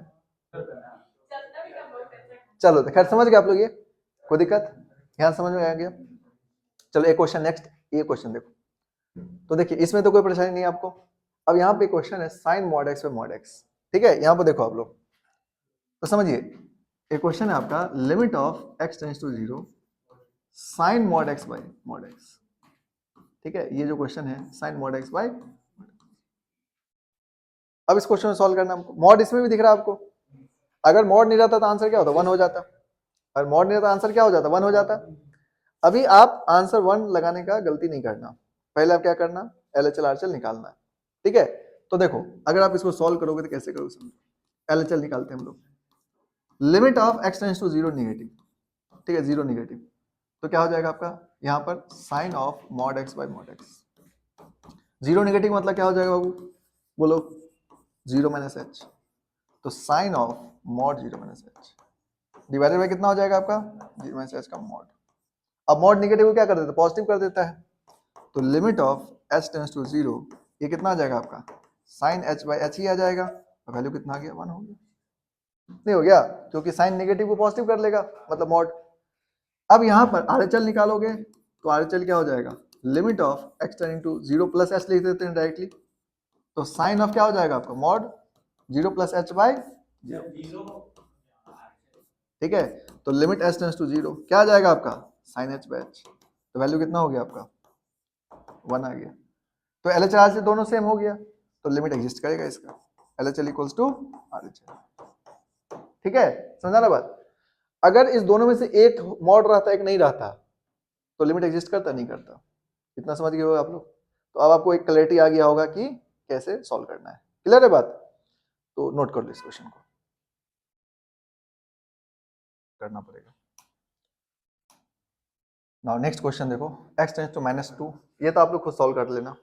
चलो तो खैर समझ गए आप लोग, ये कोई दिक्कत यहाँ समझ में आ गया। चलो एक क्वेश्चन नेक्स्ट, ये क्वेश्चन देखो, तो देखिए इसमें तो कोई परेशानी नहीं है आपको। अब यहाँ पे क्वेश्चन है sine mod x by mod x. ठीक है, यहाँ पे देखो आप लोग, तो समझिए एक क्वेश्चन है आपका, limit of x tends to 0 sine mod x by mod x. ठीक है, ये जो क्वेश्चन है साइन मॉड एक्स बाय, अब इस क्वेश्चन में सॉल्व करना हमको। मॉड इसमें भी दिख रहा है आपको, अगर मॉड नहीं रहता तो आंसर क्या होता, 1 हो जाता। अगर मॉड नहीं रहता आंसर क्या हो जाता, 1 हो जाता। अभी आप आंसर 1 लगाने का गलती नहीं करना, पहले आप क्या करना, LHL RHL निकालना। ठीक है, तो देखो अगर आप इसको सॉल्व करोगे तो कैसे करोगे, समझो। LHL निकालते हैं हम लोग, limit of x tends to 0 negative. ठीक है, 0 नेगेटिव, तो क्या हो जाएगा आपका यहाँ पर sine of mod x by mod x. 0 negative मतलब क्या हो जाएगा बाबू, बोलो, 0 माइनस एच, तो sine of mod 0 minus h divided by कितना हो जाएगा आपका 0 माइनस एच का मॉड। अब मॉड नेगेटिव को क्या कर देता है, पॉजिटिव कर देता है, तो limit of h tends to 0, ये कितना आ जाएगा आपका साइन h बाय h ही आ जाएगा, तो वैल्यू कितना आ गया, 1 हो गया। नहीं हो गया, क्योंकि साइन नेगेटिव को पॉजिटिव कर लेगा, मतलब मॉड। अब यहाँ पर RHL निकालोगे तो RHL क्या हो जाएगा, limit of x tending to 0 plus h लिख देते हैं डायरेक्टली, तो साइन ऑफ क्या हो जाएगा आपका मॉड 0 प्लस h बाय 0। ठीक है, तो लिमिट एच टेंड्स टू 0 क्या आ जाएगा आपका साइन एच बाई एच, तो वैल्यू कितना हो गया आपका 1 आ गया। तो एल एच आर से दोनों सेम हो गया, तो लिमिट एग्जिस्ट करेगा इसका, L H L equals to R H L. ठीक है, समझा ना बात। अगर इस दोनों में से एक मॉड रहता एक नहीं रहता तो लिमिट एग्जिस्ट करता नहीं करता, इतना समझ गए हो आप लोग। तो अब आपको एक क्लैरिटी आ गया होगा कि कैसे सॉल्व करना है, क्लियर है बात। तो नोट कर लो इस क्वेश्चन को, करना पड़ेगा। नाउ नेक्स्ट क्वेश्चन देखो, x टेंड्स टू -2, ये तो आप लोग खुद सॉल्व कर लेना,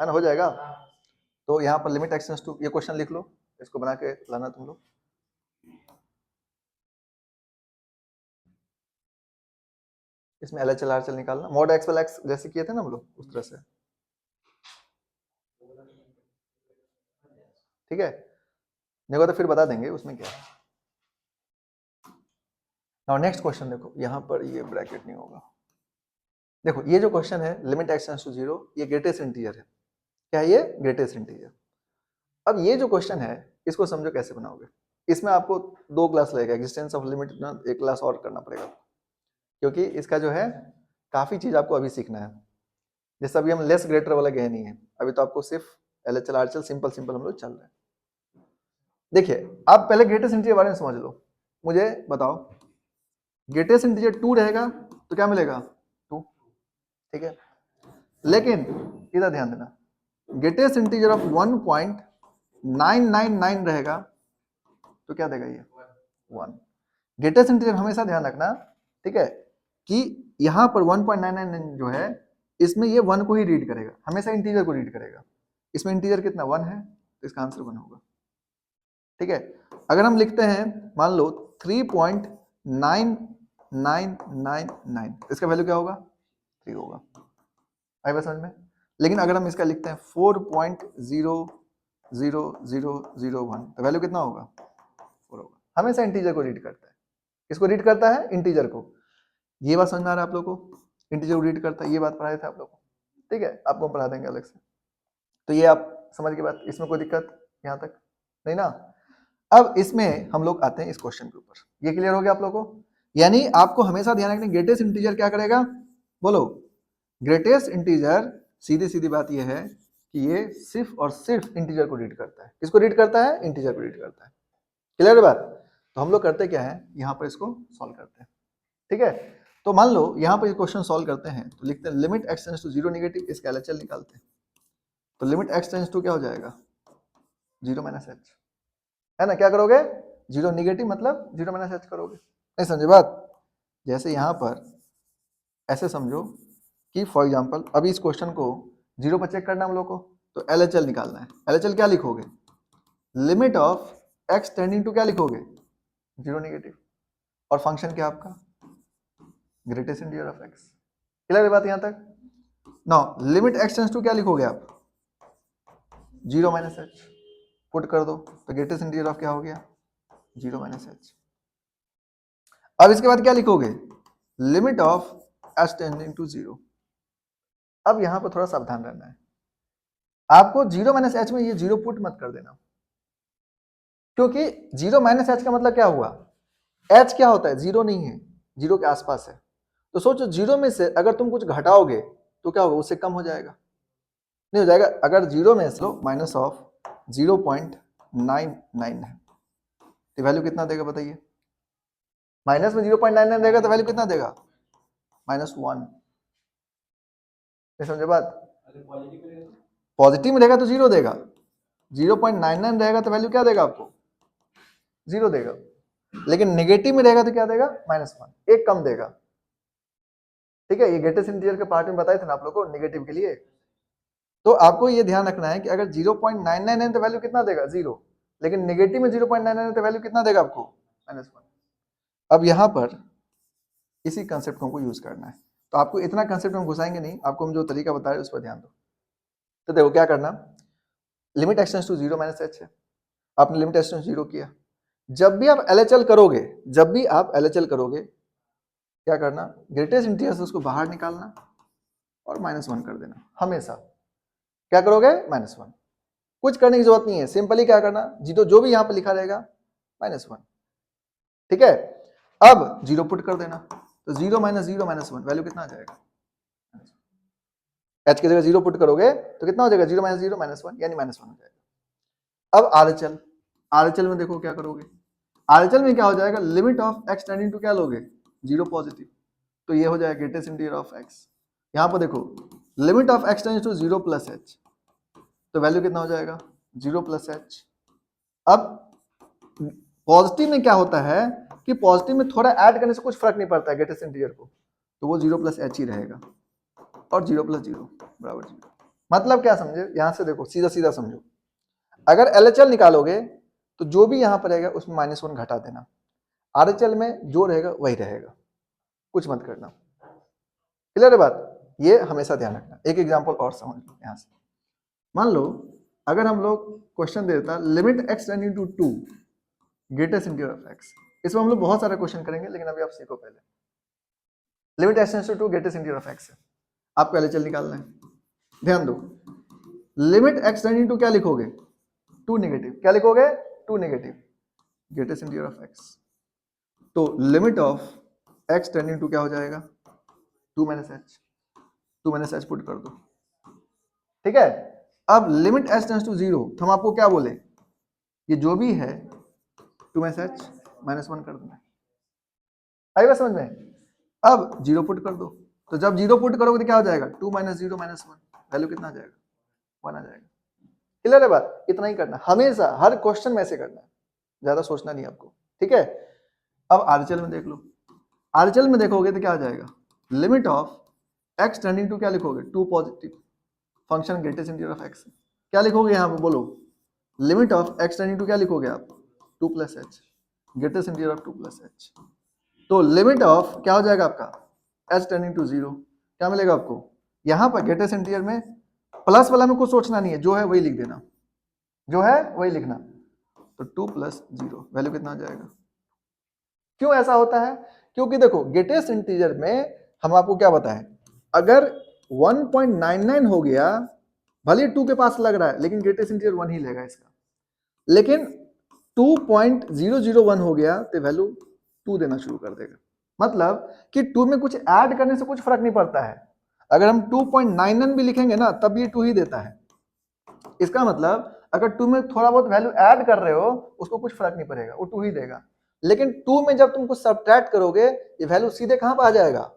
है ना, हो जाएगा। तो यहाँ पर लिमिट x टेंड्स टू, ये क्वेश्चन लिख लो, इसको बना के लाना तुम लोग। इसमें LHL RHL निकालना, मॉड x वाला x जैसे किए थे ना हम लोग उस तरह से, ठीक है। नहीं तो फिर बता देंगे उसमें क्या है। नाउ नेक्स्ट क्वेश्चन देखो, यहाँ पर ये ब्रैकेट नहीं होगा। देखो ये जो क्वेश्चन है लिमिट x टेंड्स टू 0, ये ग्रेटेस्ट इंटीजर है, क्या है ये ग्रेटेस्ट इंटीजर। अब ये जो क्वेश्चन है इसको समझो कैसे बनाओगे। इसमें आपको 2 क्लास लगेगा, एग्जिस्टेंस ऑफ लिमिट ना 1 क्लास और करना पड़ेगा, क्योंकि इसका जो है काफी चीज आपको अभी सीखना है। जैसे अभी हम लेस ग्रेटर वाला गए नहीं है, अभी तो आपको सिर्फ LHL RHL सिंपल सिंपल हम लोग चल रहे हैं। देखिए आप पहले ग्रेटेस्ट इंटीजर के बारे में समझ लो, मुझे बताओ ग्रेटेस्ट इंटीजर 2 रहेगा तो क्या मिलेगा 2, ठीक है। लेकिन इधर ध्यान देना, ग्रेटेस्ट इंटीजर ऑफ 1.999 रहेगा तो क्या देगा ये 1। ग्रेटेस्ट इंटीजर हमेशा ध्यान रखना, ठीक है, कि यहाँ पर 1.999 जो है इसमें ये 1 को ही रीड करेगा, हमेशा इंटीजर को रीड करेगा। इसमें इंटीजर कितना 1 है तो इसका आंसर 1 होगा, ठीक है। अगर हम लिखते हैं मान लो 3.9999, इसका वैल्यू क्या होगा 3 होगा, आई बात समझ में। लेकिन अगर हम इसका लिखते हैं 4.00001 तो वैल्यू कितना होगा 4 होगा। हमेशा इंटीजर को रीड करता है, किसको रीड करता है इंटीजर को। ये बात समझ में आ रहा है आप लोगों को, इंटीजर को रीड करता है, ये बात पढ़ाए थे आप लोग को, ठीक है, आपको हम पढ़ा देंगे अलग से। तो ये आप समझ के बात, इसमें कोई दिक्कत यहाँ तक नहीं ना। अब इसमें हम लोग आते हैं इस क्वेश्चन के ऊपर, ये क्लियर हो गया आप लोगों को। यानी आपको हमेशा ध्यान रखना ग्रेटेस्ट इंटीजर क्या करेगा, बोलो ग्रेटेस्ट इंटीजर, सीधी सीधी बात ये है कि ये सिर्फ और सिर्फ इंटीजर को रीड करता है। किसको रीड करता है इंटीजर को रीड करता है, क्लियर है बात। तो हम लोग करते क्या है यहाँ पर इसको सॉल्व करते हैं, ठीक है। तो मान लो यहाँ पर क्वेश्चन सॉल्व करते हैं तो लिखते हैं limit x tends to 0 negative, इसका LHL निकालते हैं। तो लिमिट x टेंड्स टू क्या हो जाएगा 0 - h, है ना। क्या करोगे 0 नेगेटिव मतलब 0 - h करोगे, नहीं समझे बात। जैसे यहाँ पर ऐसे समझो कि फॉर एग्जांपल अभी इस क्वेश्चन को 0 पर चेक करना हम लोग को, तो LHL निकालना है। LHL क्या लिखोगे limit of x tending to क्या लिखोगे 0 नेगेटिव, और फंक्शन क्या आपका greatest integer of x, clear है बात यहाँ तक। Now limit x tends to क्या लिखोगे आप 0 - h, पुट कर दो तो ग्रेटेस्ट इंटीजर ऑफ क्या हो गया 0 - h। अब इसके बाद क्या लिखोगे limit of h tending to 0। अब यहां पर थोड़ा सावधान रहना है आपको, 0 - h में ये 0 पुट मत कर देना, क्योंकि 0 - h का मतलब क्या हुआ, h क्या होता है 0 नहीं है, 0 के आसपास है। तो सोचो 0 में से अगर तुम कुछ घटाओगे तो क्या होगा उससे कम हो जाएगा, नहीं हो जाएगा। अगर 0 में से माइनस ऑफ 0.99 है तो वैल्यू कितना देगा बताइए, माइनस में 0.99 देगा तो वैल्यू कितना देगा -1, समझे बात। पॉजिटिव में रहेगा तो 0 देगा, 0.99 रहेगा तो वैल्यू क्या देगा आपको 0 देगा, लेकिन नेगेटिव में रहेगा तो क्या देगा -1, एक कम देगा, ठीक है। ये ग्रेटेस्ट इंटीजर के पार्ट में बताए थे ना आप लोगों को नेगेटिव के लिए। तो आपको ये ध्यान रखना है कि अगर 0.99 है तो वैल्यू कितना देगा 0, लेकिन नेगेटिव में 0.99 है तो वैल्यू कितना देगा आपको -1। अब यहाँ पर इसी कंसेप्ट को हमको यूज करना है, तो आपको इतना कंसेप्ट हम घुसाएंगे नहीं, आपको हम जो तरीका बता रहे हैं उस पर ध्यान दो। तो देखो क्या करना, limit x tends to 0 - h है, आपने लिमिट x टेंड्स टू 0 किया। जब भी आप LHL करोगे, जब भी आप LHL करोगे क्या करना ग्रेटेस्ट इंटीजर से उसको बाहर निकालना और -1 कर देना, हमेशा क्या करोगे -1, कुछ करने की जरूरत नहीं है, सिंपली क्या करना जो भी यहाँ पर लिखा रहेगा -1, ठीक है। अब जीरो पुट कर देना, तो 0 माइनस 0 माइनस 1 वैल्यू कितना आ जाएगा, h की जगह 0 पुट करोगे तो कितना हो जाएगा, 0 माइनस 0 माइनस 1 यानी माइनस 1 हो जाएगा। अब RHL, RHL में देखो क्या करोगे, RHL में क्या हो जाएगा, limit of x tending to क्या लोगे, 0 पॉजिटिव, तो ये हो जाएगा ग्रेटेस्ट इंटीजर ऑफ x। यहाँ पर देखो limit of x tending to 0 plus h, तो वैल्यू कितना हो जाएगा, 0 प्लस h। अब पॉजिटिव में क्या होता है कि पॉजिटिव में थोड़ा ऐड करने से कुछ फर्क नहीं पड़ता है ग्रेटेस्ट इंटीजर को, तो वो 0 प्लस h ही रहेगा, और 0 प्लस 0 बराबर 0। मतलब क्या समझे, यहां से देखो सीधा सीधा समझो, अगर LHL निकालोगे तो जो भी यहां पर रहेगा उसमें -1 घटा देना, RHL में जो रहेगा वही रहेगा, कुछ मत करना। क्लियर है बात, ये हमेशा ध्यान रखना। एक एग्जांपल और समझ लो यहां से, मान लो अगर हम लोग क्वेश्चन देता limit x tending to 2 greatest integer of x, इसमें हम लोग बहुत सारे क्वेश्चन करेंगे, लेकिन अभी आप सीखो पहले। Limit x tending to 2 greatest integer of x है, आपको LHL निकालना है। ध्यान दो, लिमिट x टेंडिंग टू क्या लिखोगे, 2 नेगेटिव, क्या लिखोगे, 2 negative greatest integer of x, तो limit of x tending to क्या हो जाएगा, 2 minus h, 2 minus h put कर दो, ठीक है। अब लिमिट h टेंड्स टू 0, तो हम आपको क्या बोले, ये जो भी है 2 माइनस h माइनस 1 कर देना, आई बात समझ में। अब 0 पुट कर दो, तो जब 0 पुट करोगे तो क्या हो जाएगा, 2 माइनस 0 माइनस 1, वैल्यू कितना आ जाएगा, 1 आ जाएगा। क्लियर है बात, इतना ही करना, हमेशा हर क्वेश्चन में ऐसे करना है, ज्यादा सोचना नहीं आपको, ठीक है। अब RHL में देख लो, RHL में देखोगे तो क्या आ जाएगा, limit of x tending to क्या लिखोगे, 2 positive, function greatest integer of x, क्या लिखोगे यहाँ पे बोलो, limit of x tending to क्या लिखोगे आप, 2 plus h, greatest integer of 2 plus h, तो लिमिट ऑफ क्या हो जाएगा आपका, h टेंडिंग टू 0, क्या मिलेगा आपको, यहाँ पर ग्रेटेस्ट इंटीजर में प्लस वाला में कुछ सोचना नहीं है, जो है वही लिख देना, जो है वही लिखना, तो 2 प्लस 0 वैल्यू कितना आ जाएगा। क्यों ऐसा होता है, क्योंकि देखो ग्रेटेस्ट इंटीजर में हम आपको क्या बताएं, अगर 1.99 हो गया, भले 2 के पास लग रहा है लेकिन ग्रेटेस्ट इंटीजर 1 ही लेगा इसका, लेकिन 2.001 हो गया तो वैल्यू 2 देना शुरू कर देगा, मतलब कि 2 में कुछ ऐड करने से कुछ फर्क नहीं पड़ता है, अगर हम 2.99 भी लिखेंगे ना तब ये 2 ही देता है। इसका मतलब अगर 2 में थोड़ा बहुत वैल्यू ऐड कर रहे हो उसको कुछ फर्क नहीं पड़ेगा, वो 2 ही देगा, लेकिन 2 में जब तुम कुछ सब्ट्रैक्ट करोगे ये वैल्यू सीधे कहां पर आ जाएगा,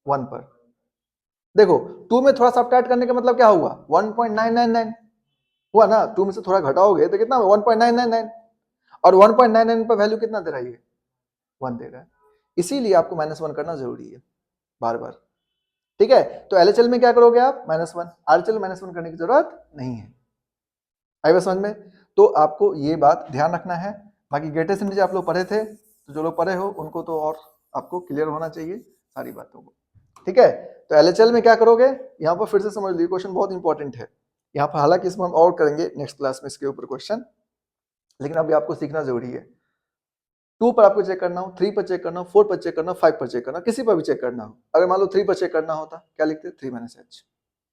1 पर। देखो 2 में थोड़ा सब्ट्रैक्ट करने का मतलब क्या हुआ, 1.999 हुआ ना, 2 में से थोड़ा घटाओगे तो कितना हुआ, 1.999, और 1.99 पर वैल्यू कितना दे रहा है ये, 1 दे रहा है, इसीलिए आपको -1 करना जरूरी है बार बार, ठीक है। तो LHL में क्या करोगे आप, -1, RHL में -1 करने की जरूरत नहीं है, आई बात समझ में। तो आपको ये बात ध्यान रखना है, बाकी ग्रेटेस्ट इंटीजर आप लोग पढ़े थे, तो जो लोग पढ़े हो उनको तो और आपको क्लियर होना चाहिए सारी बातों को, ठीक है। तो LHL में क्या करोगे, यहाँ पर फिर से समझ लीजिए, क्वेश्चन बहुत इंपॉर्टेंट है यहाँ पर, हालांकि इसमें हम और करेंगे नेक्स्ट क्लास में इसके ऊपर क्वेश्चन, लेकिन अभी आपको सीखना जरूरी है। 2 पर आपको चेक करना हो, 3 पर चेक करना हो, 4 पर चेक करना हो, 5 पर चेक करना हो, किसी पर भी चेक करना हो, अगर मान लो 3 पर चेक करना होता क्या लिखते, 3 माइनस h,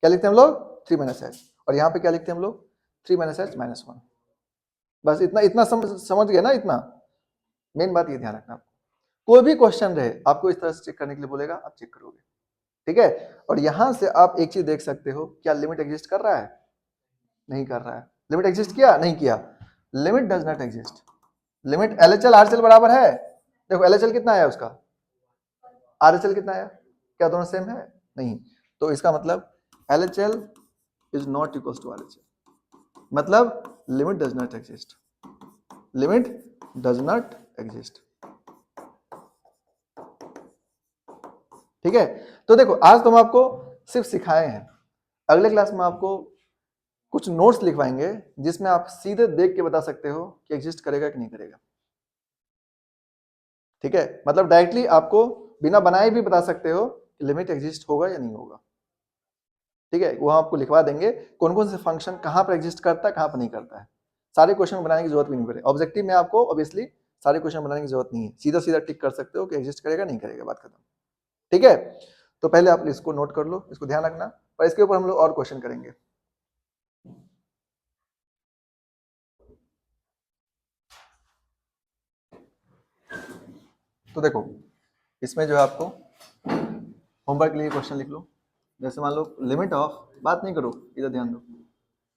क्या लिखते हैं हम लोग, 3 माइनस h, और यहाँ पे क्या लिखते हैं हम लोग, 3 माइनस h माइनस 1, बस इतना इतना समझ गए ना, इतना मेन बात ये ध्यान रखना। कोई भी क्वेश्चन रहे आपको इस तरह से चेक करने के लिए बोलेगा, आप चेक करोगे, ठीक है। और यहां से आप एक चीज देख सकते हो, क्या लिमिट एग्जिस्ट कर रहा है, नहीं कर रहा है, लिमिट एग्जिस्ट किया नहीं किया, limit does not exist, limit LHL RHL बराबर है, देखो LHL कितना आया उसका, RHL कितना आया, क्या दोनों सेम है, नहीं, तो इसका मतलब LHL is not equal to RHL, मतलब limit does not exist, limit does not exist, ठीक है। तो देखो आज तो हम आपको सिर्फ सिखाए हैं, अगले क्लास में आपको कुछ नोट्स लिखवाएंगे जिसमें आप सीधे देख के बता सकते हो कि एग्जिस्ट करेगा कि नहीं करेगा, ठीक है। मतलब डायरेक्टली आपको बिना बनाए भी बता सकते हो कि लिमिट एग्जिस्ट होगा या नहीं होगा, ठीक है। वो आपको लिखवा देंगे कौन कौन से फंक्शन कहां पर एग्जिस्ट करता है कहां पर नहीं करता है, सारे क्वेश्चन बनाने की जरूरत भी नहीं पड़े, ऑब्जेक्टिव में आपको ऑब्वियसली सारे क्वेश्चन बनाने की जरूरत नहीं है, सीधा सीधा टिक कर सकते हो कि एग्जिस्ट करेगा नहीं करेगा, बात खत्म, ठीक है। तो पहले आप इसको नोट कर लो, इसको ध्यान रखना, और इसके ऊपर हम लोग और क्वेश्चन करेंगे। तो देखो इसमें जो है आपको होमवर्क के लिए क्वेश्चन लिख लो। जैसे मान लो लिमिट ऑफ, बात नहीं करो, इधर ध्यान दो,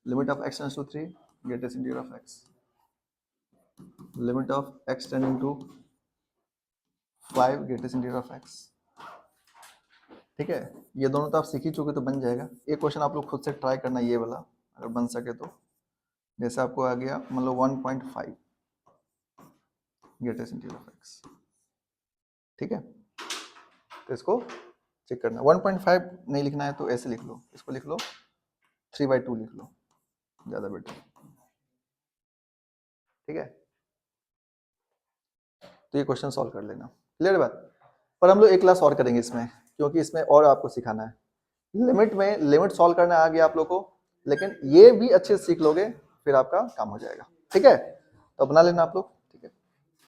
limit of x tends to 3 greatest integer of x, limit of x tending to 5 greatest integer of x। ठीक है, ये दोनों तो आप सीख ही चुके तो बन जाएगा। एक क्वेश्चन आप लोग खुद से ट्राई करना ये वाला, अगर बन सके तो। जैसे आपको आ गया मान लो 1.5 ग्रेटेस्ट इंटीजर ऑफ x, ठीक है, तो इसको चेक करना। 1.5 नहीं लिखना है तो ऐसे लिख लो, इसको लिख लो 3/2 लिख लो, ज़्यादा बेटर, ठीक है। तो ये क्वेश्चन सॉल्व कर लेना, क्लियर बात। पर हम लोग एक क्लास और करेंगे इसमें, क्योंकि इसमें और आपको सिखाना है। लिमिट में लिमिट सॉल्व करना आ गया आप लोग को, लेकिन ये भी अच्छे से सीख लोगे फिर आपका काम हो जाएगा, ठीक है। तो अपना लेना आप लोग।